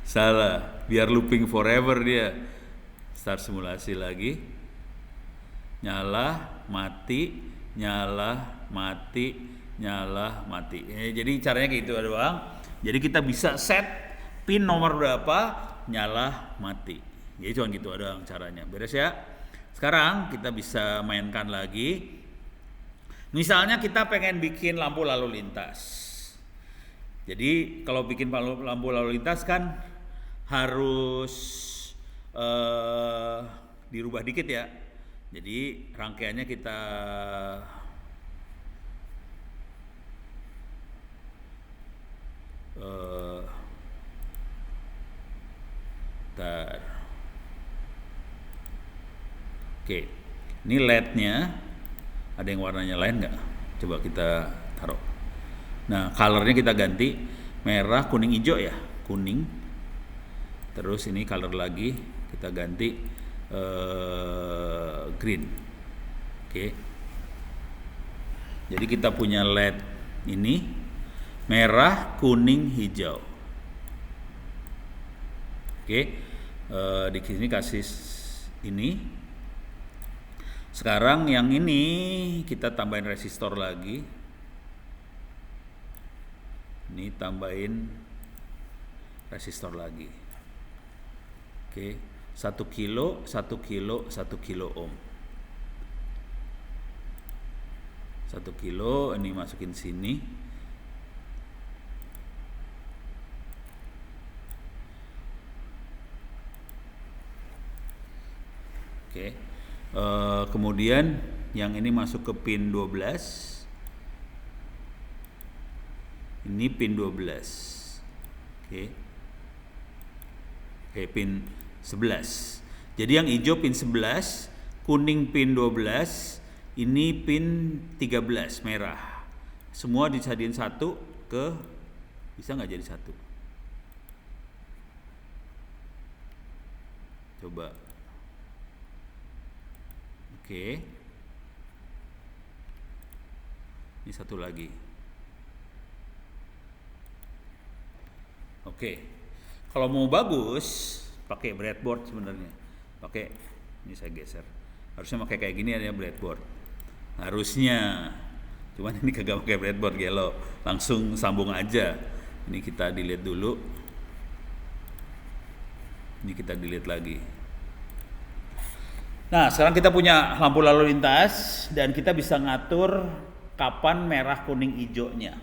Salah. Biar looping forever dia. Start simulasi lagi. Nyala, mati, nyala, mati, nyala, mati. Jadi caranya gitu doang. Jadi kita bisa set pin nomor berapa, nyala, mati. Jadi cuma gitu doang caranya. Beres ya. Sekarang kita bisa mainkan lagi. Misalnya kita pengen bikin lampu lalu lintas. Jadi kalau bikin lampu lalu lintas kan harus dirubah dikit ya. Jadi rangkaiannya kita Oke, ini LED-nya ada yang warnanya lain nggak? Coba kita taruh. Nah, colornya kita ganti merah, kuning, hijau ya, kuning. Terus ini color lagi kita ganti green. Oke. Jadi kita punya LED ini merah, kuning, hijau. Oke. Di sini kasih ini. Sekarang yang ini kita tambahin resistor lagi. Ini tambahin resistor lagi. Oke, 1 kilo, 1 kilo, 1 kilo ohm. 1 kilo ini masukin sini. Oke. Kemudian yang ini masuk ke pin 12. Ini pin 12. Oke. Oke, pin 11. Jadi yang hijau pin 11, kuning pin 12, ini pin 13 merah. Semua dijadiin satu ke, bisa nggak jadi satu? Coba. Oke. Ini satu lagi. Oke. Kalau mau bagus, pakai breadboard sebenarnya. Pakai, ini saya geser. Harusnya pakai kayak gini ada breadboard. Harusnya. Cuman ini kagak pakai breadboard, gelo. Langsung sambung aja. Ini kita delete dulu. Ini kita delete lagi. Nah, sekarang kita punya lampu lalu lintas dan kita bisa ngatur kapan merah, kuning, hijaunya.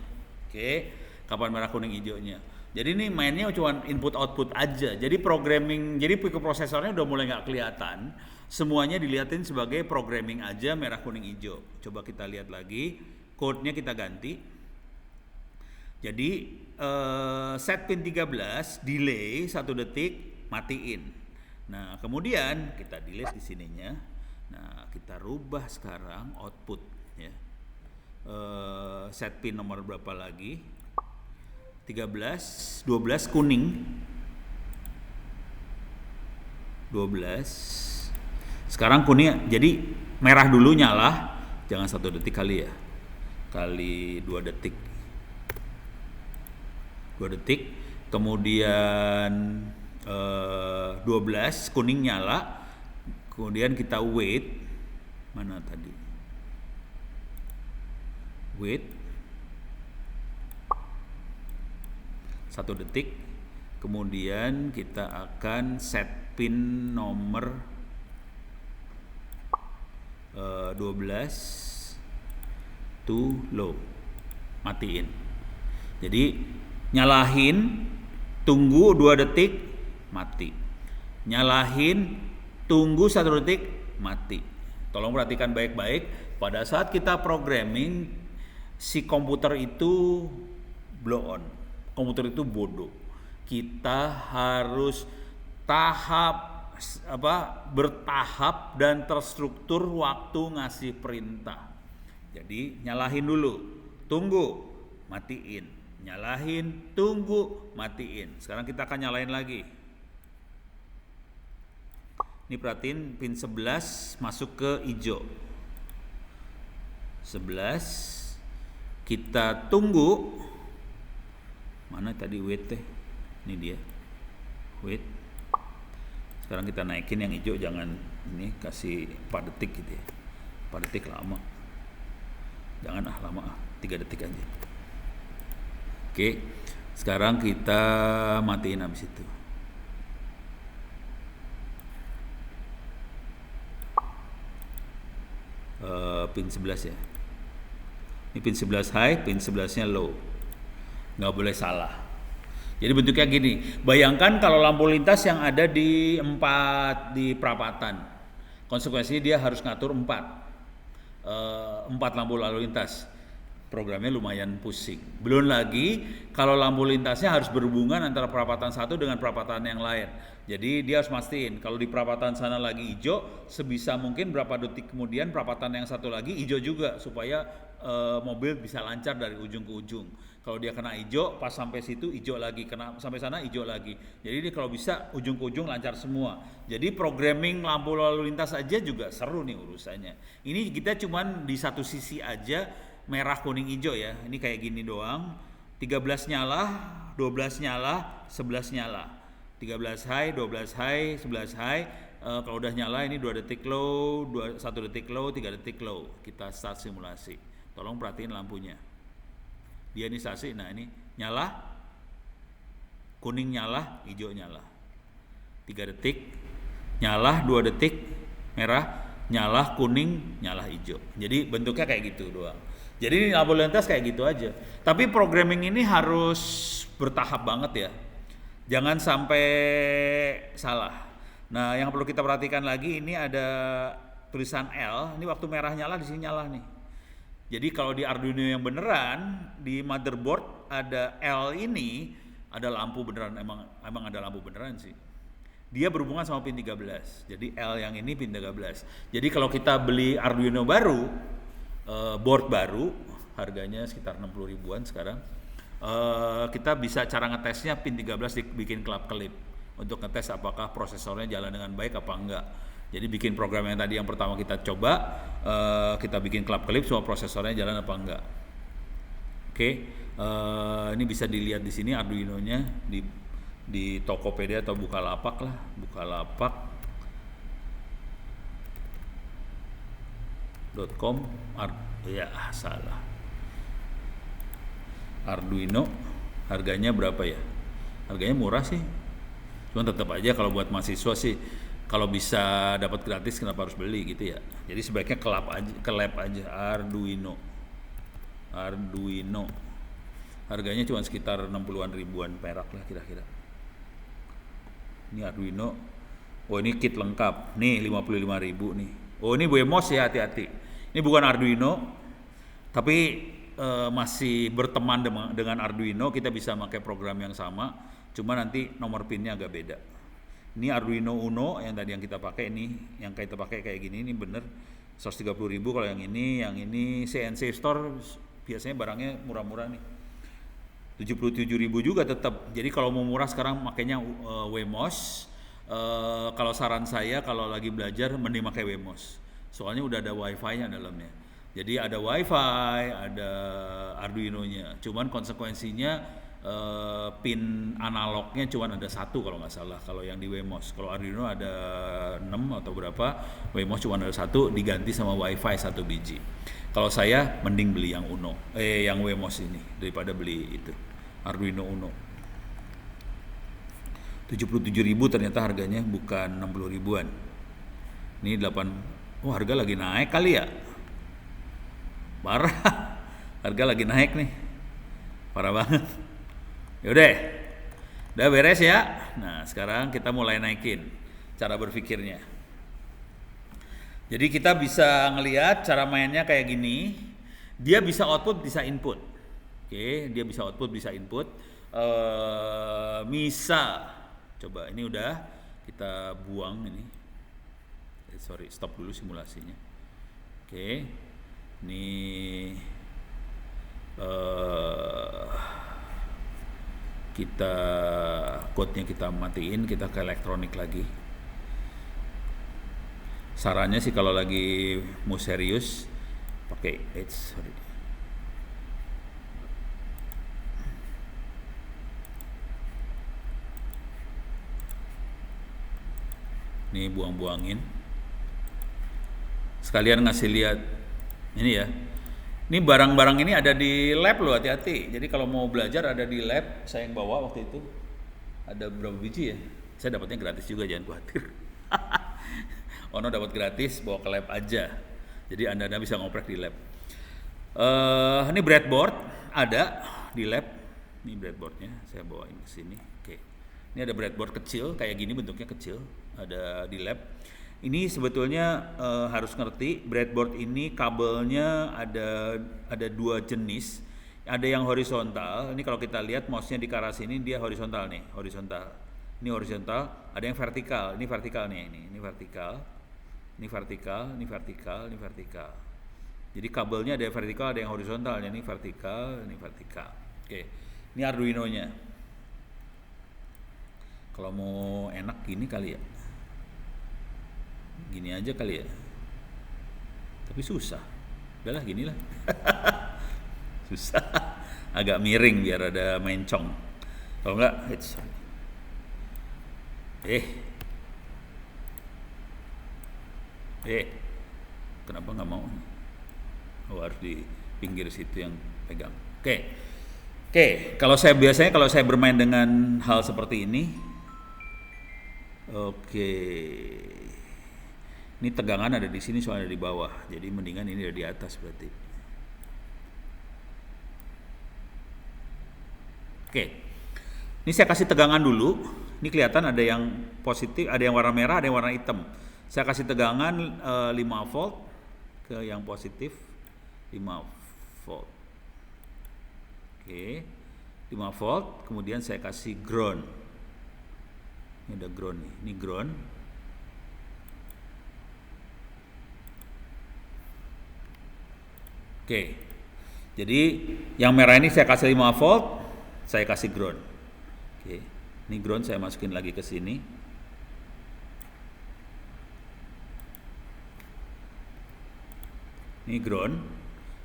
Oke, kapan merah, kuning, hijaunya. Jadi ini mainnya cuma input output aja. Jadi programming, jadi microprosesornya udah mulai nggak kelihatan. Semuanya dilihatin sebagai programming aja, merah, kuning, hijau. Coba kita lihat lagi, code-nya kita ganti. Jadi set pin 13, delay 1 detik, matiin. Nah, kemudian kita delete di sininya. Nah, kita rubah sekarang output ya. Set pin nomor berapa lagi? 13, 12 kuning. 12. Sekarang kuning, jadi merah dulu nyala, jangan 1 detik kali ya. Kali 2 detik. 2 detik. Kemudian 12 kuning nyala. Kemudian kita wait. Mana tadi? Wait 1 detik. Kemudian kita akan set pin nomor 12 to low, matiin. Jadi nyalahin, tunggu 2 detik, mati. Nyalahin, tunggu 1 detik, mati. Tolong perhatikan baik-baik. Pada saat kita programming, si komputer itu blow on. Komputer itu bodoh. Kita harus bertahap dan terstruktur waktu ngasih perintah. Jadi nyalahin dulu, tunggu, matiin. Nyalahin, tunggu, matiin. Sekarang kita akan nyalain lagi. Ini perhatiin pin 11 masuk ke hijau. 11 kita tunggu. Mana tadi wait teh? Ini dia. Wait. Sekarang kita naikin yang hijau, jangan ini, kasih 4 detik gitu ya. 4 detik lama. Jangan lama 3 detik aja. Oke. Sekarang kita matiin habis itu. Pin 11 ya. Ini pin 11 high, pin 11-nya low. Nggak boleh salah. Jadi bentuknya gini. Bayangkan kalau lampu lintas yang ada di 4 di perapatan. Konsekuensinya dia harus ngatur 4 lampu lalu lintas. Programnya lumayan pusing. Belum lagi kalau lampu lintasnya harus berhubungan antara perapatan satu dengan perapatan yang lain. Jadi dia harus mastiin kalau di perapatan sana lagi hijau, sebisa mungkin berapa detik kemudian perapatan yang satu lagi hijau juga, supaya mobil bisa lancar dari ujung ke ujung. Kalau dia kena hijau, pas sampai situ hijau lagi, kena sampai sana hijau lagi. Jadi dia kalau bisa ujung ke ujung lancar semua. Jadi programming lampu lalu lintas aja juga seru nih urusannya. Ini kita cuman di satu sisi aja, merah kuning hijau ya. Ini kayak gini doang. 13 nyala, 12 nyala, 11 nyala. 13 high, 12 high, 11 high. Kalau udah nyala ini 2 detik low, 1 detik low, 3 detik low. Kita start simulasi. Tolong perhatiin lampunya. Dia ini stasi, nah ini nyala, kuning nyala, hijau nyala. 3 detik, nyala 2 detik, merah, nyala kuning, nyala hijau. Jadi bentuknya kayak gitu doang. Jadi lampu lintas kayak gitu aja. Tapi programming ini harus bertahap banget ya. Jangan sampai salah. Nah, yang perlu kita perhatikan lagi, ini ada tulisan L. Ini waktu merah nyala, di sini nyala nih. Jadi kalau di Arduino yang beneran, di motherboard ada L ini, ada lampu beneran, emang ada lampu beneran sih. Dia berhubungan sama pin 13. Jadi L yang ini pin 13. Jadi kalau kita beli Arduino baru, board baru, harganya sekitar 60 ribuan sekarang, kita bisa cara ngetesnya pin 13 dibikin klap kelip untuk ngetes apakah prosesornya jalan dengan baik apa enggak. Jadi bikin program yang tadi yang pertama kita coba, kita bikin klap kelip semua prosesornya jalan apa enggak. Oke, ini bisa dilihat di sini Arduino-nya di Tokopedia atau Bukalapak lah, bukalapak.com. Salah. Arduino harganya berapa ya? Harganya murah sih. Cuman tetap aja kalau buat mahasiswa sih, kalau bisa dapat gratis kenapa harus beli gitu ya. Jadi sebaiknya ke lab aja Arduino. Harganya cuma sekitar 60-an ribuan perak lah kira-kira. Ini Arduino. Oh, ini kit lengkap. Nih 55.000 nih. Oh, ini BMOS ya, hati-hati. Ini bukan Arduino, tapi masih berteman dengan Arduino, kita bisa pakai program yang sama, cuma nanti nomor pinnya agak beda. Ini Arduino Uno yang tadi yang kita pakai, ini yang kita pakai kayak gini, ini bener 130.000. Kalau yang ini CNC Store biasanya barangnya murah-murah nih, 77.000 juga tetap. Jadi kalau mau murah sekarang makanya Wemos. Kalau saran saya kalau lagi belajar mending pakai Wemos, soalnya udah ada wifi-nya dalamnya. Jadi ada wifi, ada Arduino-nya. Cuman konsekuensinya pin analognya cuman ada 1 kalau nggak salah. Kalau yang di Wemos, kalau Arduino ada 6 atau berapa, Wemos cuma ada 1, diganti sama wifi 1 biji. Kalau saya mending beli yang yang Wemos ini daripada beli itu Arduino Uno. 77.000 ternyata harganya, bukan 60 ribuan. Ini 8. Harga lagi naik kali ya. Parah. Harga lagi naik nih. Parah banget. Yaudah. Udah beres ya. Nah, sekarang kita mulai naikin cara berpikirnya. Jadi kita bisa ngelihat cara mainnya kayak gini. Dia bisa output, bisa input. Oke, dia bisa output, bisa input. Misal coba ini udah kita buang ini. Stop dulu simulasinya. Oke. Ini kita code-nya kita matiin, kita ke elektronik lagi. Sarannya sih kalau lagi mau serius pakai ini buang-buangin. Sekalian ngasih lihat ini ya. Ini barang-barang ini ada di lab loh, hati-hati. Jadi kalau mau belajar ada di lab, saya yang bawa waktu itu. Ada berapa biji ya? Saya dapatnya gratis juga, jangan khawatir. Ono dapat gratis, bawa ke lab aja. Jadi Anda bisa ngoprek di lab. Ini breadboard ada di lab. Ini breadboardnya, saya bawain ke sini. Oke. Ini ada breadboard kecil, kayak gini bentuknya kecil, ada di lab. Ini sebetulnya harus ngerti, breadboard ini kabelnya ada 2 jenis. Ada yang horizontal. Ini kalau kita lihat mouse-nya di arah sini dia horizontal nih, horizontal. Ini horizontal, ada yang vertikal. Ini vertikal nih, ini vertikal. Ini vertikal, ini vertikal, ini vertikal. Jadi kabelnya ada yang vertikal, ada yang horizontal. Ini vertikal, ini vertikal. Oke. Ini Arduino-nya. Kalau mau enak gini kali ya. Gini aja kali ya. Tapi susah. Udahlah ginilah. Susah. Agak miring biar ada mencong. Kalau enggak, kenapa nggak mau? Harus di pinggir situ yang pegang. Oke. Kalau saya bermain dengan hal seperti ini, ini tegangan ada di sini, soalnya ada di bawah. Jadi mendingan ini ada di atas berarti. Oke. Ini saya kasih tegangan dulu. Ini kelihatan ada yang positif, ada yang warna merah, ada yang warna hitam. Saya kasih tegangan 5 volt ke yang positif, 5 volt. Oke. 5 volt, kemudian saya kasih ground. Ini ada ground nih. Ini ground. Oke. Jadi yang merah ini saya kasih 5 volt, saya kasih ground. Oke. Ini ground saya masukin lagi ke sini. Ini ground.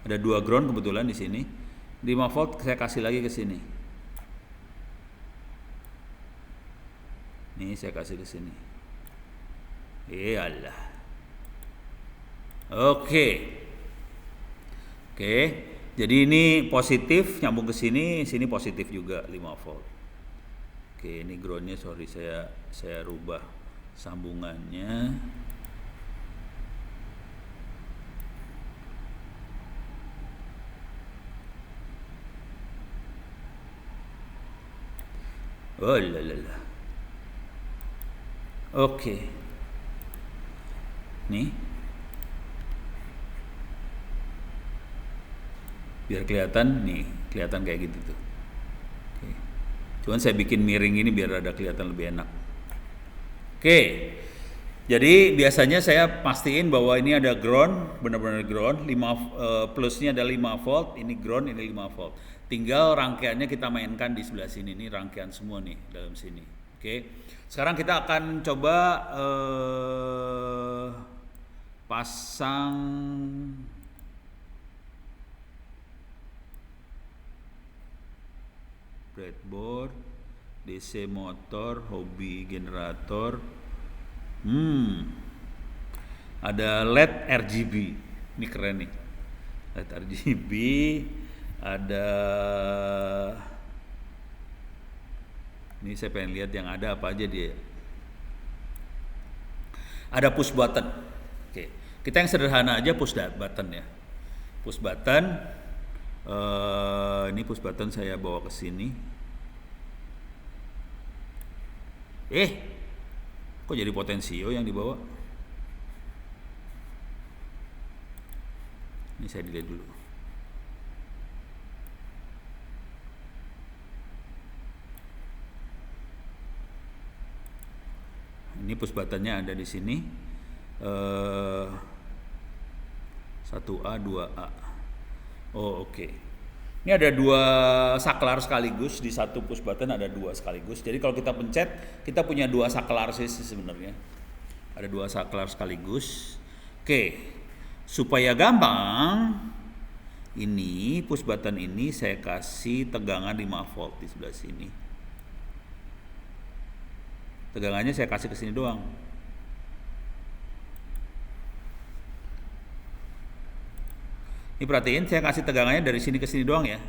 Ada 2 ground kebetulan di sini. 5 volt saya kasih lagi ke sini. Ini saya kasih ke sini. Iyalah. Oke. Jadi ini positif nyambung ke sini, sini positif juga 5 volt. Oke, ini groundnya saya rubah sambungannya. Oh lalala. Oke. Nih. Biar kelihatan nih, kelihatan kayak gitu tuh. Oke. Cuman saya bikin miring ini biar ada kelihatan lebih enak. Oke. Jadi biasanya saya pastiin bahwa ini ada ground, benar-benar ground, plusnya ada 5 volt, ini ground, ini 5 volt. Tinggal rangkaiannya kita mainkan di sebelah sini, ini rangkaian semua nih dalam sini. Oke. Sekarang kita akan coba pasang breadboard, DC motor, hobi generator. Ada LED RGB. Ini keren nih. LED RGB, ada ini saya pengen lihat yang ada apa aja dia. Ada push button. Oke. Kita yang sederhana aja push button ya. Push button. Ini push button saya bawa ke sini. Kok jadi potensio yang dibawa? Ini saya delete dulu. Ini push buttonnya ada di sini. 1A, 2A. Oh, oke. Ini ada 2 saklar sekaligus, di satu push button ada 2 sekaligus. Jadi kalau kita pencet, kita punya 2 saklar sih sebenarnya. Ada 2 saklar sekaligus. Oke. Supaya gampang, ini push button ini saya kasih tegangan 5 volt di sebelah sini. Tegangannya saya kasih ke sini doang. Ini perhatiin, saya kasih tegangannya dari sini ke sini doang ya.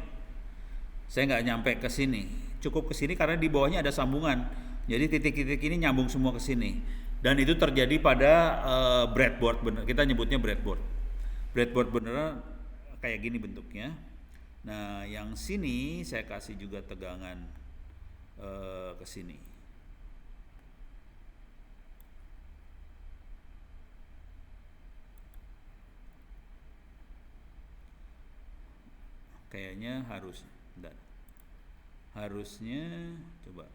Saya nggak nyampe ke sini. Cukup ke sini karena di bawahnya ada sambungan. Jadi titik-titik ini nyambung semua ke sini. Dan itu terjadi pada breadboard bener. Kita nyebutnya breadboard. Breadboard beneran kayak gini bentuknya. Nah, yang sini saya kasih juga tegangan ke sini. Kayaknya harusnya coba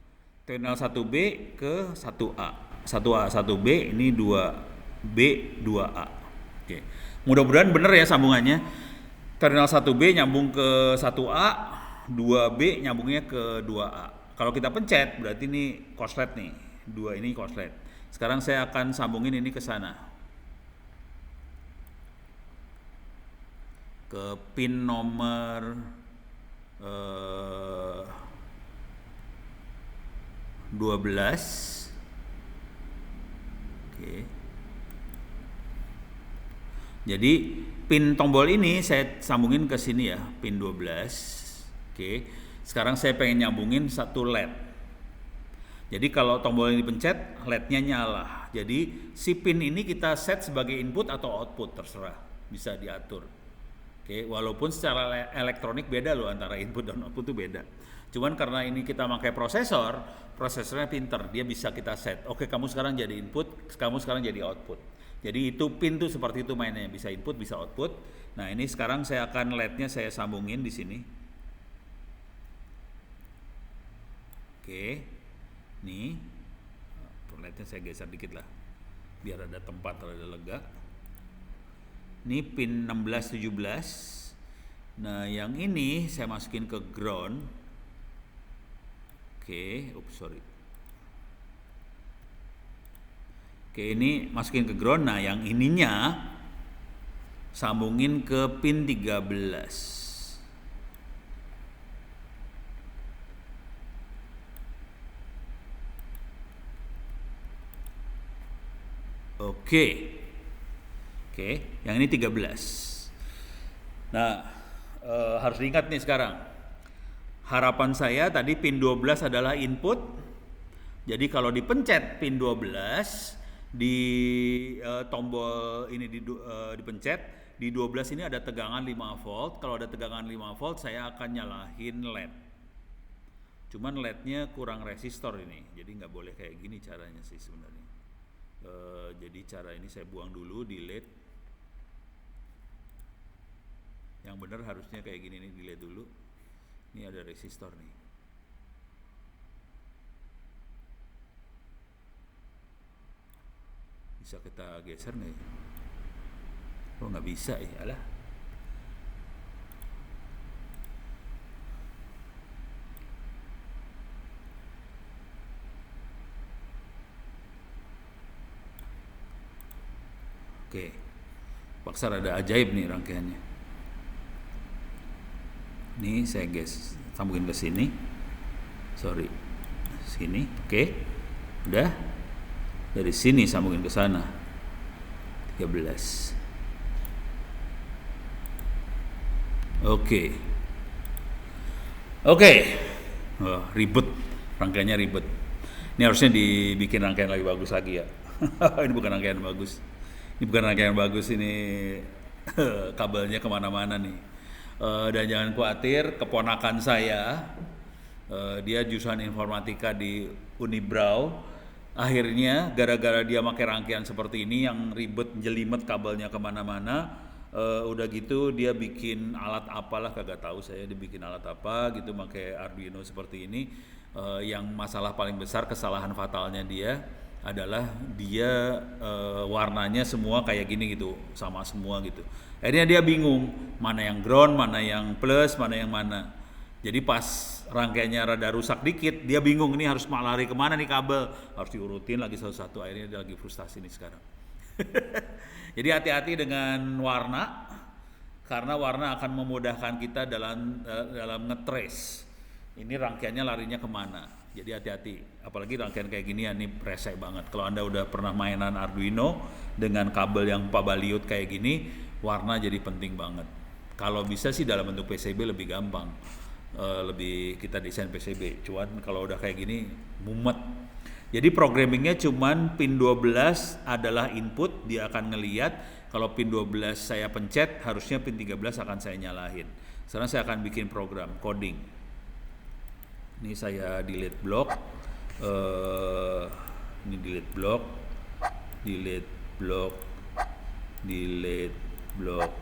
terminal 1B ke 1A. 1A 1B ini 2B 2A. Oke. Mudah-mudahan benar ya sambungannya. Terminal 1B nyambung ke 1A, 2B nyambungnya ke 2A. Kalau kita pencet berarti ini korslet nih. 2 ini korslet. Sekarang saya akan sambungin ini ke sana. Ke pin nomor 12. Oke. Jadi pin tombol ini saya sambungin ke sini ya, pin 12. Oke. Sekarang saya pengen nyambungin satu LED. Jadi kalau tombol ini dipencet, LED-nya nyala. Jadi si pin ini kita set sebagai input atau output, terserah, bisa diatur. Oke, walaupun secara elektronik beda loh antara input dan output itu beda. Cuman karena ini kita pakai prosesornya pinter, dia bisa kita set. Oke, kamu sekarang jadi input, kamu sekarang jadi output. Jadi itu pin tuh seperti itu mainnya, bisa input, bisa output. Nah, ini sekarang saya akan LED-nya saya sambungin di sini. Oke. Nih. LED-nya saya geser dikit lah. Biar ada tempat, ada lega. Ini pin 16 17. Nah, yang ini saya masukin ke ground. Oke, sorry. Oke, ini masukin ke ground. Nah, yang ininya sambungin ke pin 13. Oke. Oke, yang ini 13. Nah, harus diingat nih sekarang. Harapan saya tadi pin 12 adalah input. Jadi kalau dipencet pin 12 di tombol ini dipencet, di 12 ini ada tegangan 5 volt. Kalau ada tegangan 5 volt, saya akan nyalahin LED. Cuman LED-nya kurang resistor ini. Jadi nggak boleh kayak gini caranya sih sebenarnya. Jadi cara ini saya buang dulu, delete. Yang benar harusnya kayak gini nih, dilihat dulu. Ini ada resistor nih. Bisa kita geser nggak ya? Oh nggak bisa ya, alah. Oke, paksa rada ajaib nih rangkaiannya. Ini saya sambungin ke sini. Sorry, sini. Oke, udah. Dari sini sambungin ke sana. 13. Oke. Oh, ribet. Rangkaiannya ribet. Ini harusnya dibikin rangkaian lagi bagus lagi ya. Ini bukan rangkaian bagus. Ini bukan rangkaian bagus, ini kabelnya kemana-mana nih. Dan jangan khawatir, keponakan saya, dia jurusan informatika di Unibrau. Akhirnya gara-gara dia pakai rangkaian seperti ini yang ribet, jelimet kabelnya kemana-mana, udah gitu dia bikin alat apalah, kagak tahu saya dia bikin alat apa gitu, pakai Arduino seperti ini. Yang masalah paling besar, kesalahan fatalnya dia adalah dia warnanya semua kayak gini gitu, sama semua gitu. Akhirnya dia bingung mana yang ground, mana yang plus, mana yang mana. Jadi pas rangkaiannya rada rusak dikit, dia bingung ini harus lari kemana nih kabel, harus diurutin lagi satu-satu. Akhirnya dia lagi frustasi nih sekarang. Jadi hati-hati dengan warna, karena warna akan memudahkan kita dalam ngetrace ini rangkaiannya larinya kemana. Jadi hati-hati, apalagi rangkaian kayak gini ya, nih rese banget. Kalau Anda udah pernah mainan Arduino dengan kabel yang pabaliut kayak gini, warna jadi penting banget. Kalau bisa sih dalam bentuk PCB lebih gampang, lebih kita desain PCB. Cuman kalau udah kayak gini mumet. Jadi programmingnya cuman pin 12 adalah input, dia akan ngeliat. Kalau pin 12 saya pencet, harusnya pin 13 akan saya nyalahin. Sekarang saya akan bikin program coding. Ini saya delete blok, ini delete blok, delete blok, delete blok.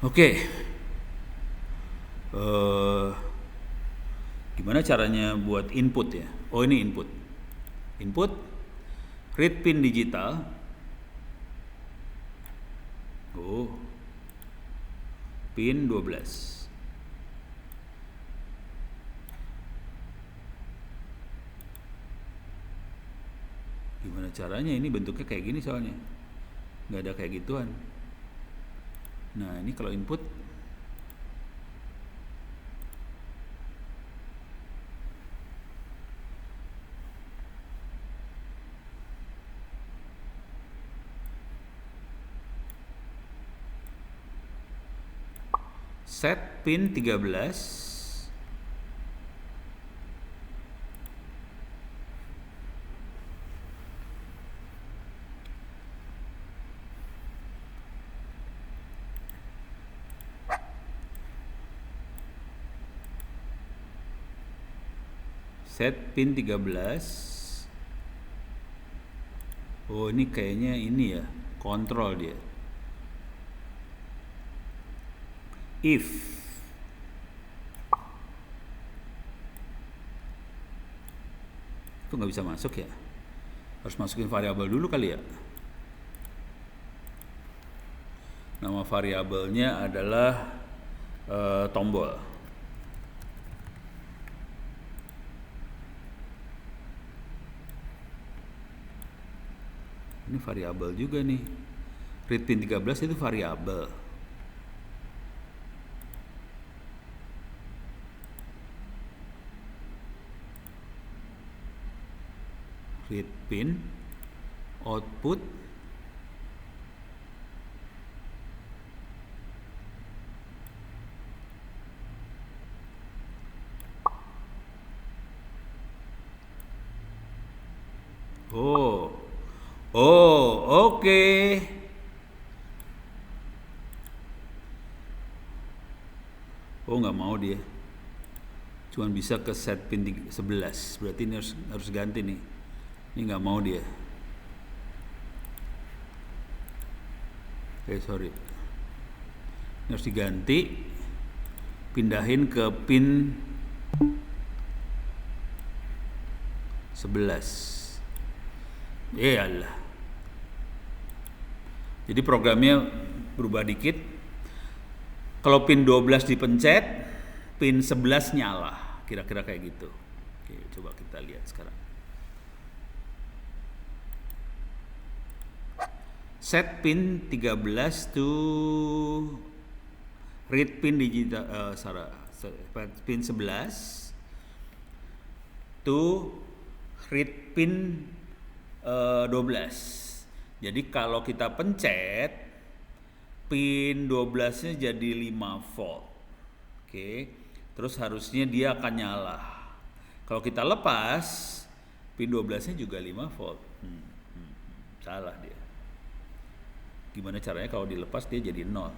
Oke. Gimana caranya buat input ya? Oh ini input. Input, read pin digital. Oh, pin 12. Gimana caranya? Ini bentuknya kayak gini soalnya. Nggak ada kayak gituan. Nah ini kalau input, set pin 13. Set pin 13. Oh ini kayaknya ini ya, kontrol dia. If itu nggak bisa masuk ya, harus masukin variabel dulu kali ya. Nama variabelnya adalah tombol. Ini variabel juga nih, read pin 13 itu variabel. Read pin output oke. mau dia. Cuman bisa ke set pin 11. Berarti ini harus ganti nih. Ini nggak mau dia. Oke, sorry. Ini harus diganti. Pindahin ke pin 11. Iyalah. Jadi programnya berubah dikit. Kalau pin 12 dipencet, pin 11 nyala. Kira-kira kayak gitu. Oke, coba kita lihat sekarang. Set pin 13 to read pin digital pin 11 to read pin 12. Jadi kalau kita pencet pin 12-nya jadi 5 volt. Oke. Terus harusnya dia akan nyala. Kalau kita lepas pin 12-nya juga 5 volt. Salah dia. Gimana caranya kalau dilepas dia jadi 0?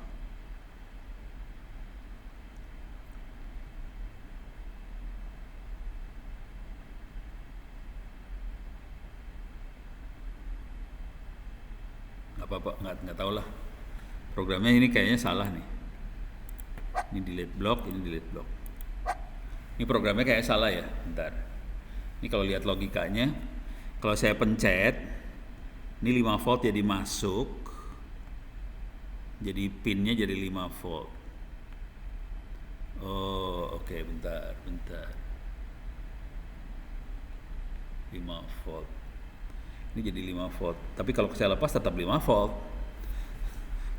Apa-apa, nggak tahu lah. Programnya ini kayaknya salah nih. Ini delete block, ini delete block. Ini programnya kayaknya salah ya. Bentar. Ini kalau lihat logikanya, kalau saya pencet, ini 5 volt jadi masuk. Jadi pinnya jadi 5 volt. Oh, oke, bentar. 5 volt. Ini jadi 5 volt. Tapi kalau saya lepas tetap 5 volt.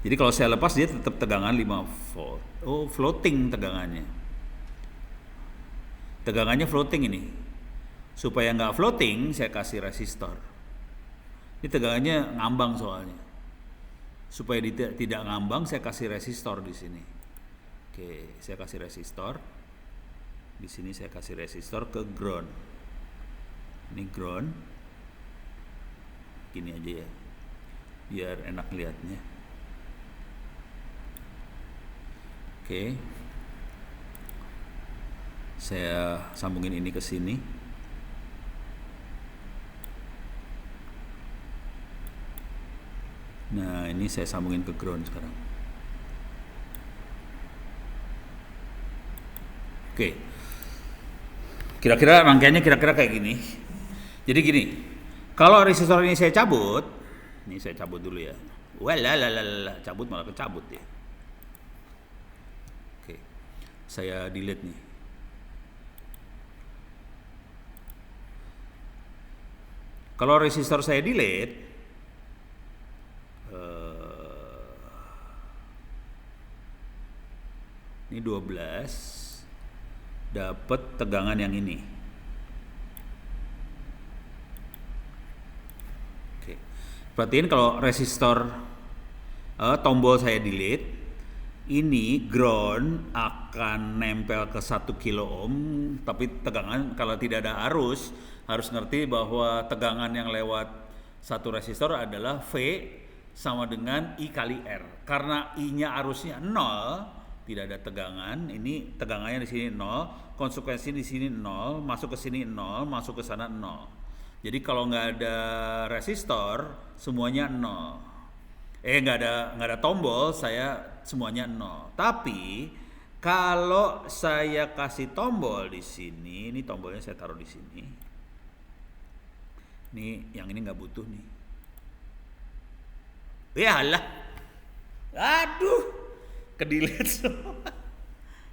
Jadi kalau saya lepas dia tetap tegangan 5 volt. Oh, floating tegangannya. Tegangannya floating ini. Supaya nggak floating, saya kasih resistor. Ini tegangannya ngambang soalnya. Supaya tidak ngambang, saya kasih resistor di sini. Oke, saya kasih resistor. Di sini saya kasih resistor ke ground. Ini ground. Gini aja ya, biar enak lihatnya. Oke, saya sambungin ini ke sini. Nah, ini saya sambungin ke ground sekarang. Oke, kira-kira rangkaiannya kira-kira kayak gini. Jadi gini, kalau resistor ini saya cabut, ini saya cabut dulu ya. Walalala, cabut malah kecabut ya. Oke, saya delete nih. Kalau resistor saya delete, ini 12 dapat tegangan yang ini. Oke. Perhatiin kalau resistor tombol saya delete, ini ground akan nempel ke 1 kilo ohm, tapi tegangan kalau tidak ada arus harus ngerti bahwa tegangan yang lewat satu resistor adalah V sama dengan I kali R. Karena I-nya arusnya 0, tidak ada tegangan, ini tegangannya di sini 0, konsekuensi di sini 0, masuk ke sini 0, masuk ke sana 0. Jadi kalau nggak ada resistor, semuanya 0. Nggak ada tombol, saya semuanya 0. Tapi kalau saya kasih tombol di sini, ini tombolnya saya taruh di sini. Nih, yang ini nggak butuh nih. Ya Allah, aduh, ke-delete semua.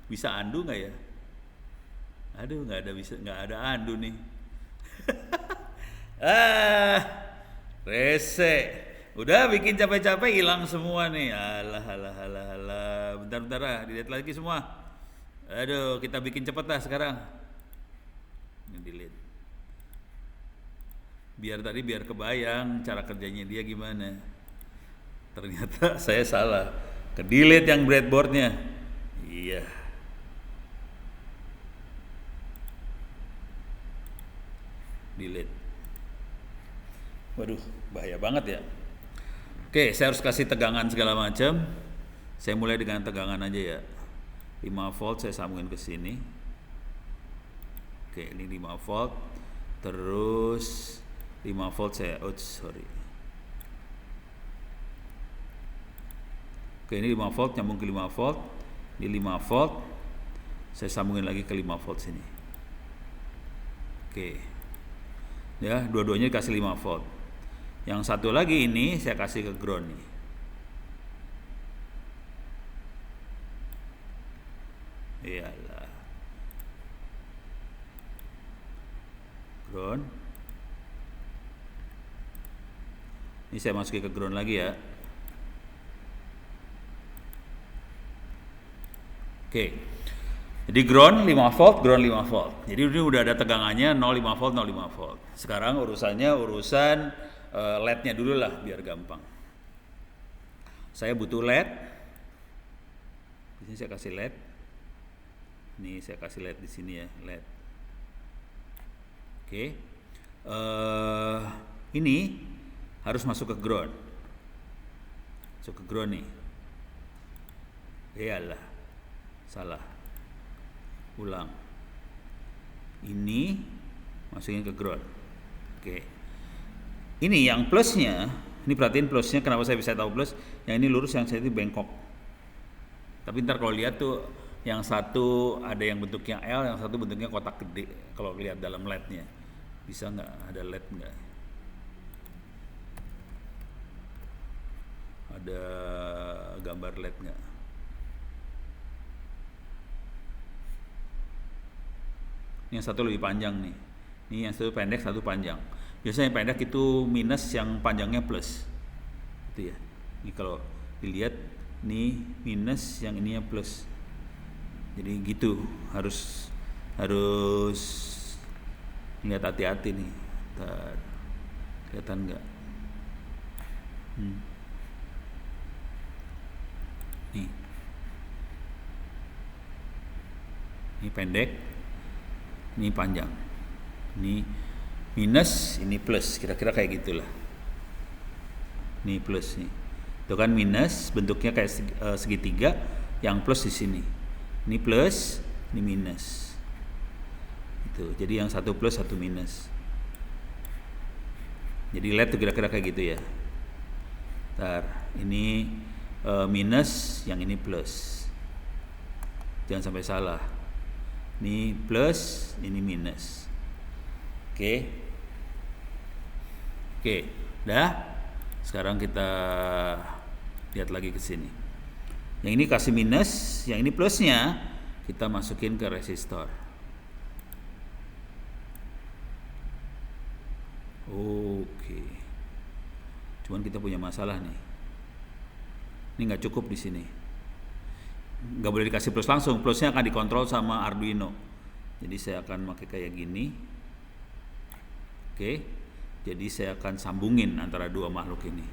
Bisa undo nggak ya? Aduh, nggak ada undo nih. Rese. Udah bikin capek-capek hilang semua nih. Alah. Bentar lah, delete lagi semua. Aduh, kita bikin cepet lah sekarang. Ini delete. Biar kebayang cara kerjanya dia gimana. Ternyata saya salah. Ke-delete yang breadboardnya. Iya. Delete. Waduh, bahaya banget ya. Oke, saya harus kasih tegangan segala macam. Saya mulai dengan tegangan aja ya. 5 volt saya sambungin ke sini. Oke, ini 5 volt. Terus 5 volt saya Oke, ini 5 volt nyambung ke 5 volt. Ini 5 volt. Saya sambungin lagi ke 5 volt sini. Oke. Ya, dua-duanya dikasih 5 volt. Yang satu lagi ini saya kasih ke ground nih. Iyalah. Ground. Ini saya masukin ke ground lagi ya. Oke. Jadi ground 5 volt, ground 5 volt. Jadi ini udah ada tegangannya 0,5 volt, 0,5 volt. Sekarang urusan LED-nya dulu lah biar gampang. Saya butuh LED. Di sini saya kasih LED. Ini saya kasih LED di sini ya, LED. Oke. Ini harus masuk ke ground. Masuk ke ground nih. Iyalah. Salah. Ulang. Ini masukin ke ground. Oke. Ini yang plusnya, ini perhatiin plusnya, kenapa saya bisa tahu plus? Yang ini lurus, yang saya itu bengkok. Tapi ntar kalau lihat tuh, yang satu ada yang bentuknya L, yang satu bentuknya kotak gede. Kalau lihat dalam LED-nya, bisa nggak ada LED nggak? Ada gambar LED nggak? Yang satu lebih panjang nih. Ini yang satu pendek, satu panjang. Biasanya yang pendek itu minus, yang panjangnya plus. Itu ya. Ini kalau dilihat, ini minus, yang ininya plus. Jadi gitu, harus lihat hati-hati nih. Kelihatan nggak? Nih. Ini pendek. Ini panjang, ini minus, ini plus, kira-kira kayak gitulah. Ini plus nih, itu kan minus, bentuknya kayak segitiga, yang plus di sini. Ini plus, ini minus. Itu, jadi yang satu plus, satu minus. Jadi LED tuh kira-kira kayak gitu ya. Ntar, ini minus, yang ini plus. Jangan sampai salah. Ini plus, ini minus. Oke. Udah. Sekarang kita lihat lagi ke sini. Yang ini kasih minus, yang ini plusnya kita masukin ke resistor. Oke. Cuman kita punya masalah nih. Ini nggak cukup di sini. Nggak boleh dikasih plus langsung, plusnya akan dikontrol sama Arduino. Jadi saya akan pakai kayak gini. Oke, jadi saya akan sambungin antara dua makhluk ini.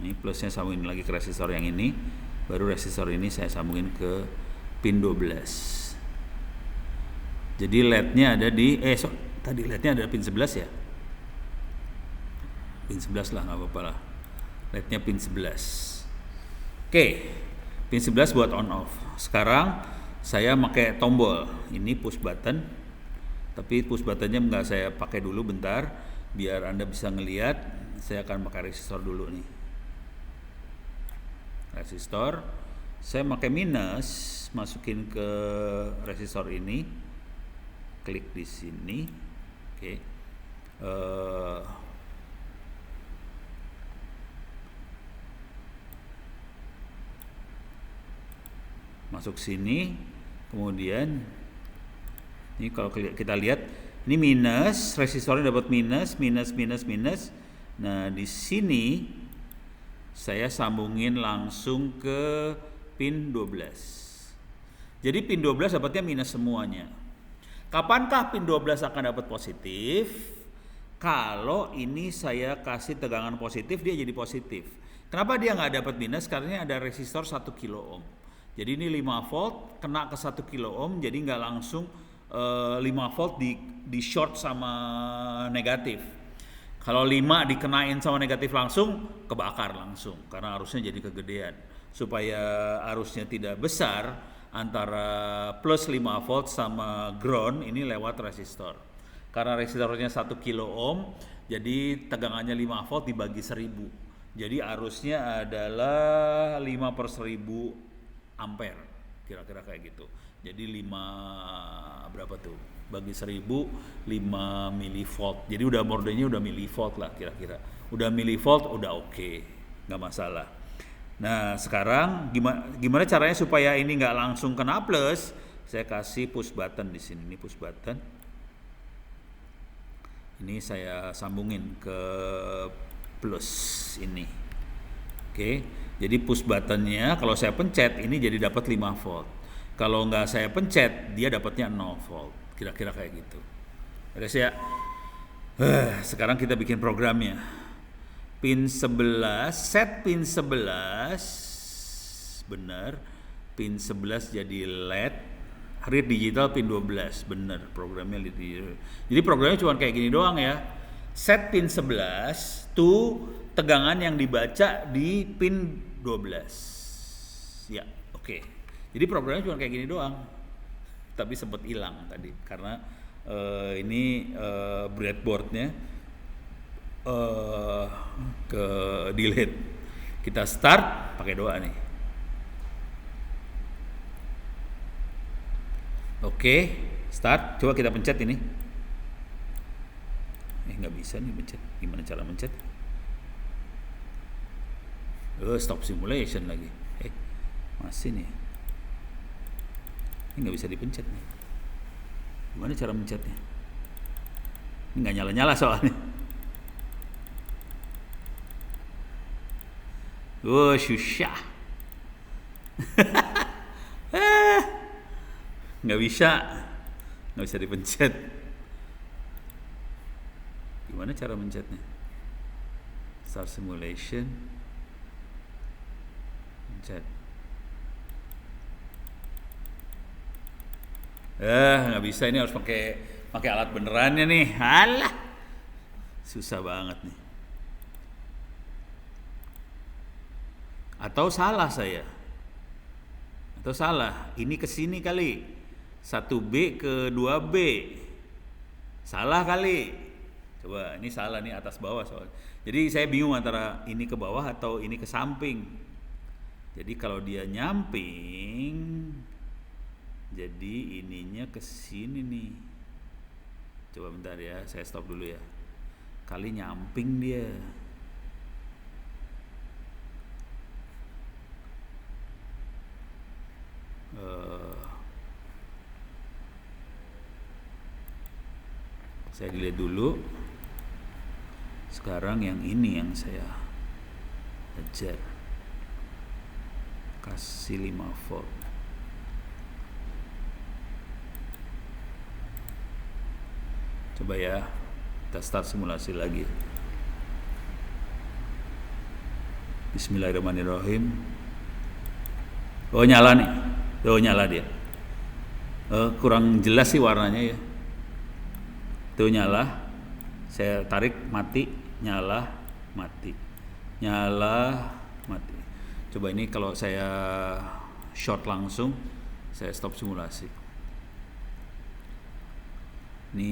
Ini plusnya sambungin lagi ke resistor yang ini, baru resistor ini saya sambungin ke pin 12. Jadi LED-nya ada di tadi LED-nya ada pin 11 ya. Pin 11 lah, nggak apa-apa lah. LED-nya pin 11. Oke. Pin 11 buat on off. Sekarang saya pakai tombol. Ini push button. Tapi push buttonnya nggak saya pakai dulu bentar, biar Anda bisa ngelihat. Saya akan pakai resistor dulu nih. Resistor. Saya pakai minus, masukin ke resistor ini. Klik di sini. Oke. Masuk sini, kemudian ini kalau kita lihat ini minus, resistornya dapat minus. Nah di sini saya sambungin langsung ke pin 12. Jadi pin 12 dapatnya minus semuanya. Kapankah pin 12 akan dapat positif? Kalau ini saya kasih tegangan positif, dia jadi positif. Kenapa dia nggak dapat minus? Karena ada resistor 1 kilo ohm. Jadi ini 5 volt kena ke 1 kilo ohm, jadi nggak langsung 5 volt di short sama negatif. Kalau 5 dikenain sama negatif langsung, kebakar langsung karena arusnya jadi kegedean. supaya arusnya tidak besar antara plus 5 volt sama ground ini lewat resistor. Karena resistornya 1 kilo ohm, jadi tegangannya 5 volt dibagi 1000. Jadi arusnya adalah 5/1000 ampere, kira-kira kayak gitu. Jadi 5 berapa tuh? Bagi 1000 5 milivolt. Jadi udah modenya udah milivolt lah kira-kira. Udah milivolt udah oke, nggak masalah. Nah sekarang gimana caranya supaya ini nggak langsung kena plus? Saya kasih push button di sini. Ini push button. Ini saya sambungin ke plus ini. Oke. Jadi push buttonnya kalau saya pencet ini jadi dapat 5 volt. Kalau nggak saya pencet dia dapatnya 0 volt. Kira-kira kayak gitu. Beres ya. Sekarang kita bikin programnya. Pin 11, set pin 11 bener. Pin 11 jadi LED. Read digital pin 12 bener, programnya LED digital. Jadi programnya cuma kayak gini doang ya. Set pin 11 tuh tegangan yang dibaca di pin 12. Ya, oke. Jadi programnya cuma kayak gini doang. Tapi sempat hilang tadi karena ini breadboardnya ke delete. Kita start pakai doa nih. Oke, start. Coba kita pencet ini. Nggak bisa nih pencet. Gimana cara mencet? Stop simulation lagi. Masih nih. Ini nggak bisa dipencet nih. Gimana cara mencetnya? Ini nggak nyala-nyala soalnya. Susah. Nggak bisa dipencet. Gimana cara mencetnya? Start simulation, pencet. Nggak bisa, ini harus pakai alat benerannya nih. Alah, susah banget nih. Atau salah saya? Atau salah? Ini ke sini kali. 1B ke 2B. Salah kali. Coba, ini salah nih atas bawah soalnya. Jadi saya bingung antara ini ke bawah atau ini ke samping. Jadi kalau dia nyamping, jadi ininya ke sini nih. Coba bentar ya, saya stop dulu ya. Kali nyamping dia. Saya delete dulu. Sekarang yang ini yang saya ajar. Kasih 5 volt. Coba ya, kita start simulasi lagi. Bismillahirrahmanirrahim. Oh nyala nih. Oh nyala dia. Kurang jelas sih warnanya ya. Tuh nyala. Saya tarik mati, nyala, mati. Nyala, mati. Coba ini kalau saya short langsung, saya stop simulasi. Ini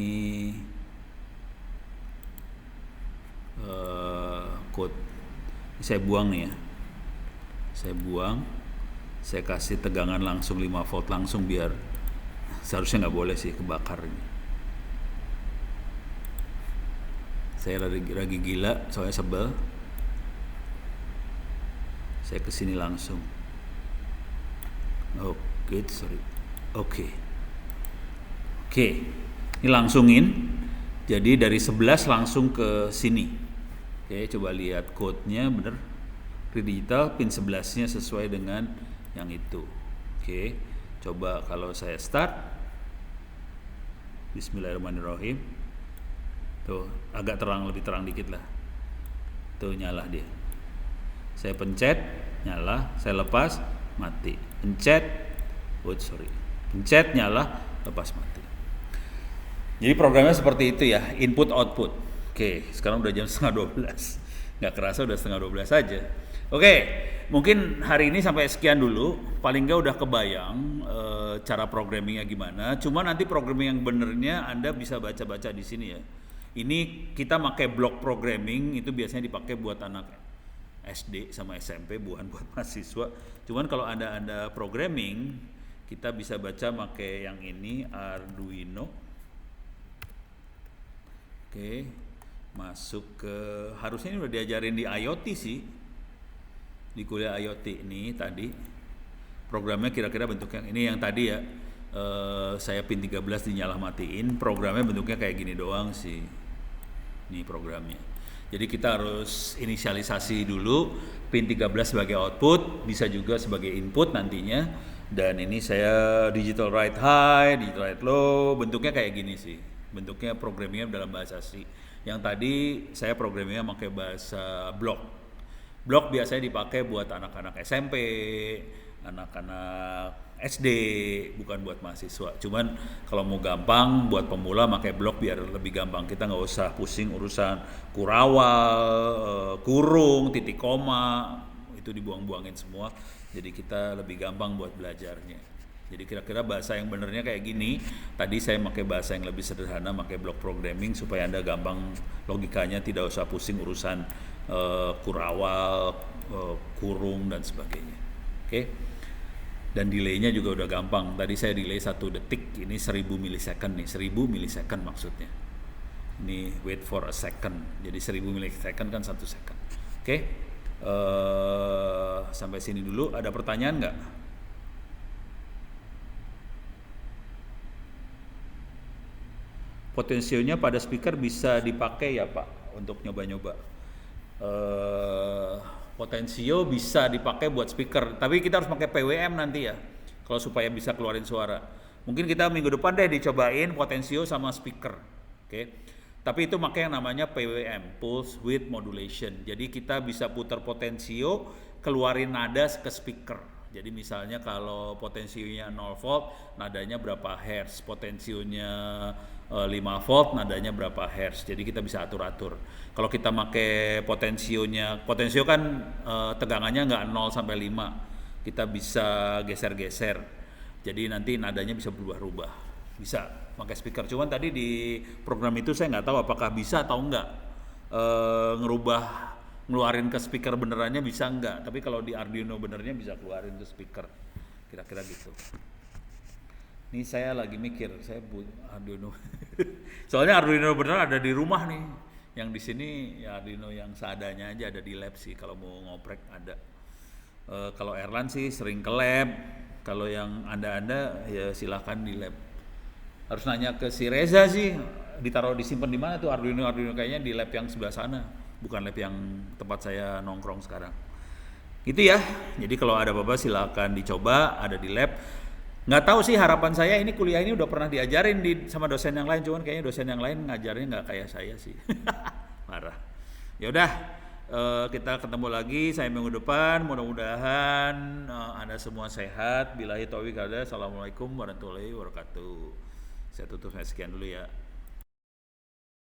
code. Saya buang nih ya. Saya buang. Saya kasih tegangan langsung 5 volt langsung biar seharusnya nggak boleh sih kebakar ini. Saya lagi gila soalnya sebel. Saya kesini langsung. Oke. Ini langsungin. Jadi dari 11 langsung ke sini. Oke, coba lihat code-nya bener. Digital pin 11-nya sesuai dengan yang itu. Oke. Coba kalau saya start. Bismillahirrahmanirrahim. Tuh, agak lebih terang dikit lah. Tuh nyala dia. Saya pencet, nyala, saya lepas, mati. Pencet, pencet, nyala, lepas, mati. Jadi programnya seperti itu ya, input output. Oke, sekarang udah jam 11:30. Nggak kerasa udah 11:30 aja. Oke, mungkin hari ini sampai sekian dulu. Paling nggak udah kebayang cara programmingnya gimana. Cuma nanti programming yang benernya Anda bisa baca-baca di sini ya. Ini kita pakai block programming, itu biasanya dipakai buat anak SD sama SMP, bukan buat mahasiswa. Cuman kalau ada programming, kita bisa baca pakai yang ini, Arduino. Oke, masuk ke, harusnya ini udah diajarin di IoT sih, di kuliah IoT ini tadi. Programnya kira-kira bentuknya ini yang tadi ya, saya pin 13 dinyala matiin, programnya bentuknya kayak gini doang sih. Ini programnya. Jadi kita harus inisialisasi dulu pin 13 sebagai output, bisa juga sebagai input nantinya. Dan ini saya digital write high, digital write low, bentuknya kayak gini sih. Bentuknya programmingnya dalam bahasa C. Yang tadi saya programmingnya pakai bahasa block. Blok biasanya dipakai buat anak-anak SMP, anak-anak SD, bukan buat mahasiswa. Cuman kalau mau gampang buat pemula pakai blok biar lebih gampang. Kita nggak usah pusing urusan kurawal, kurung, titik koma, itu dibuang-buangin semua. Jadi kita lebih gampang buat belajarnya. Jadi kira-kira bahasa yang benernya kayak gini. Tadi saya pakai bahasa yang lebih sederhana, pakai block programming supaya Anda gampang logikanya, tidak usah pusing urusan kurawal, kurung dan sebagainya. Oke. Dan delaynya juga udah gampang. Tadi saya delay 1 detik, ini 1000 milisecond nih, 1000 milisecond maksudnya. Ini wait for a second. Jadi 1000 milisecond kan 1 second. Oke. Sampai sini dulu. Ada pertanyaan nggak? Potensionya pada speaker bisa dipakai ya Pak untuk nyoba-nyoba. Potensio bisa dipakai buat speaker, tapi kita harus pakai PWM nanti ya, kalau supaya bisa keluarin suara. Mungkin kita minggu depan deh dicobain potensio sama speaker, oke? Tapi itu pakai yang namanya PWM, Pulse Width Modulation. Jadi kita bisa putar potensio, keluarin nada ke speaker. Jadi misalnya kalau potensionya 0 volt, nadanya berapa hertz, potensionya 5 volt, nadanya berapa hertz. Jadi kita bisa atur-atur. Kalau kita pakai potensio kan tegangannya nggak 0 sampai 5. Kita bisa geser-geser. Jadi nanti nadanya bisa berubah-ubah. Bisa pakai speaker. Cuman tadi di program itu saya nggak tahu apakah bisa atau enggak ngeluarin ke speaker benerannya bisa enggak. Tapi kalau di Arduino benernya bisa keluarin ke speaker. Kira-kira gitu. Ini saya lagi mikir, saya Arduino. Soalnya Arduino beneran ada di rumah nih. Yang di sini ya Arduino yang seadanya aja, ada di lab sih. Kalau mau ngoprek ada. Kalau Erlan sih sering ke lab. Kalau yang Anda ya silakan di lab. Harus nanya ke si Reza sih. Ditaruh disimpan di mana tuh Arduino kayaknya di lab yang sebelah sana. Bukan lab yang tempat saya nongkrong sekarang. Gitu ya. Jadi kalau ada apa-apa silakan dicoba, ada di lab. Nggak tahu sih, harapan saya ini kuliah ini udah pernah diajarin sama dosen yang lain, cuman kayaknya dosen yang lain ngajarnya nggak kayak saya sih. Marah. Ya udah, kita ketemu lagi saya minggu depan. Mudah-mudahan Anda semua sehat. Billahi taufiq hidayah. Assalamualaikum warahmatullahi wabarakatuh. Saya tutup sekian dulu ya.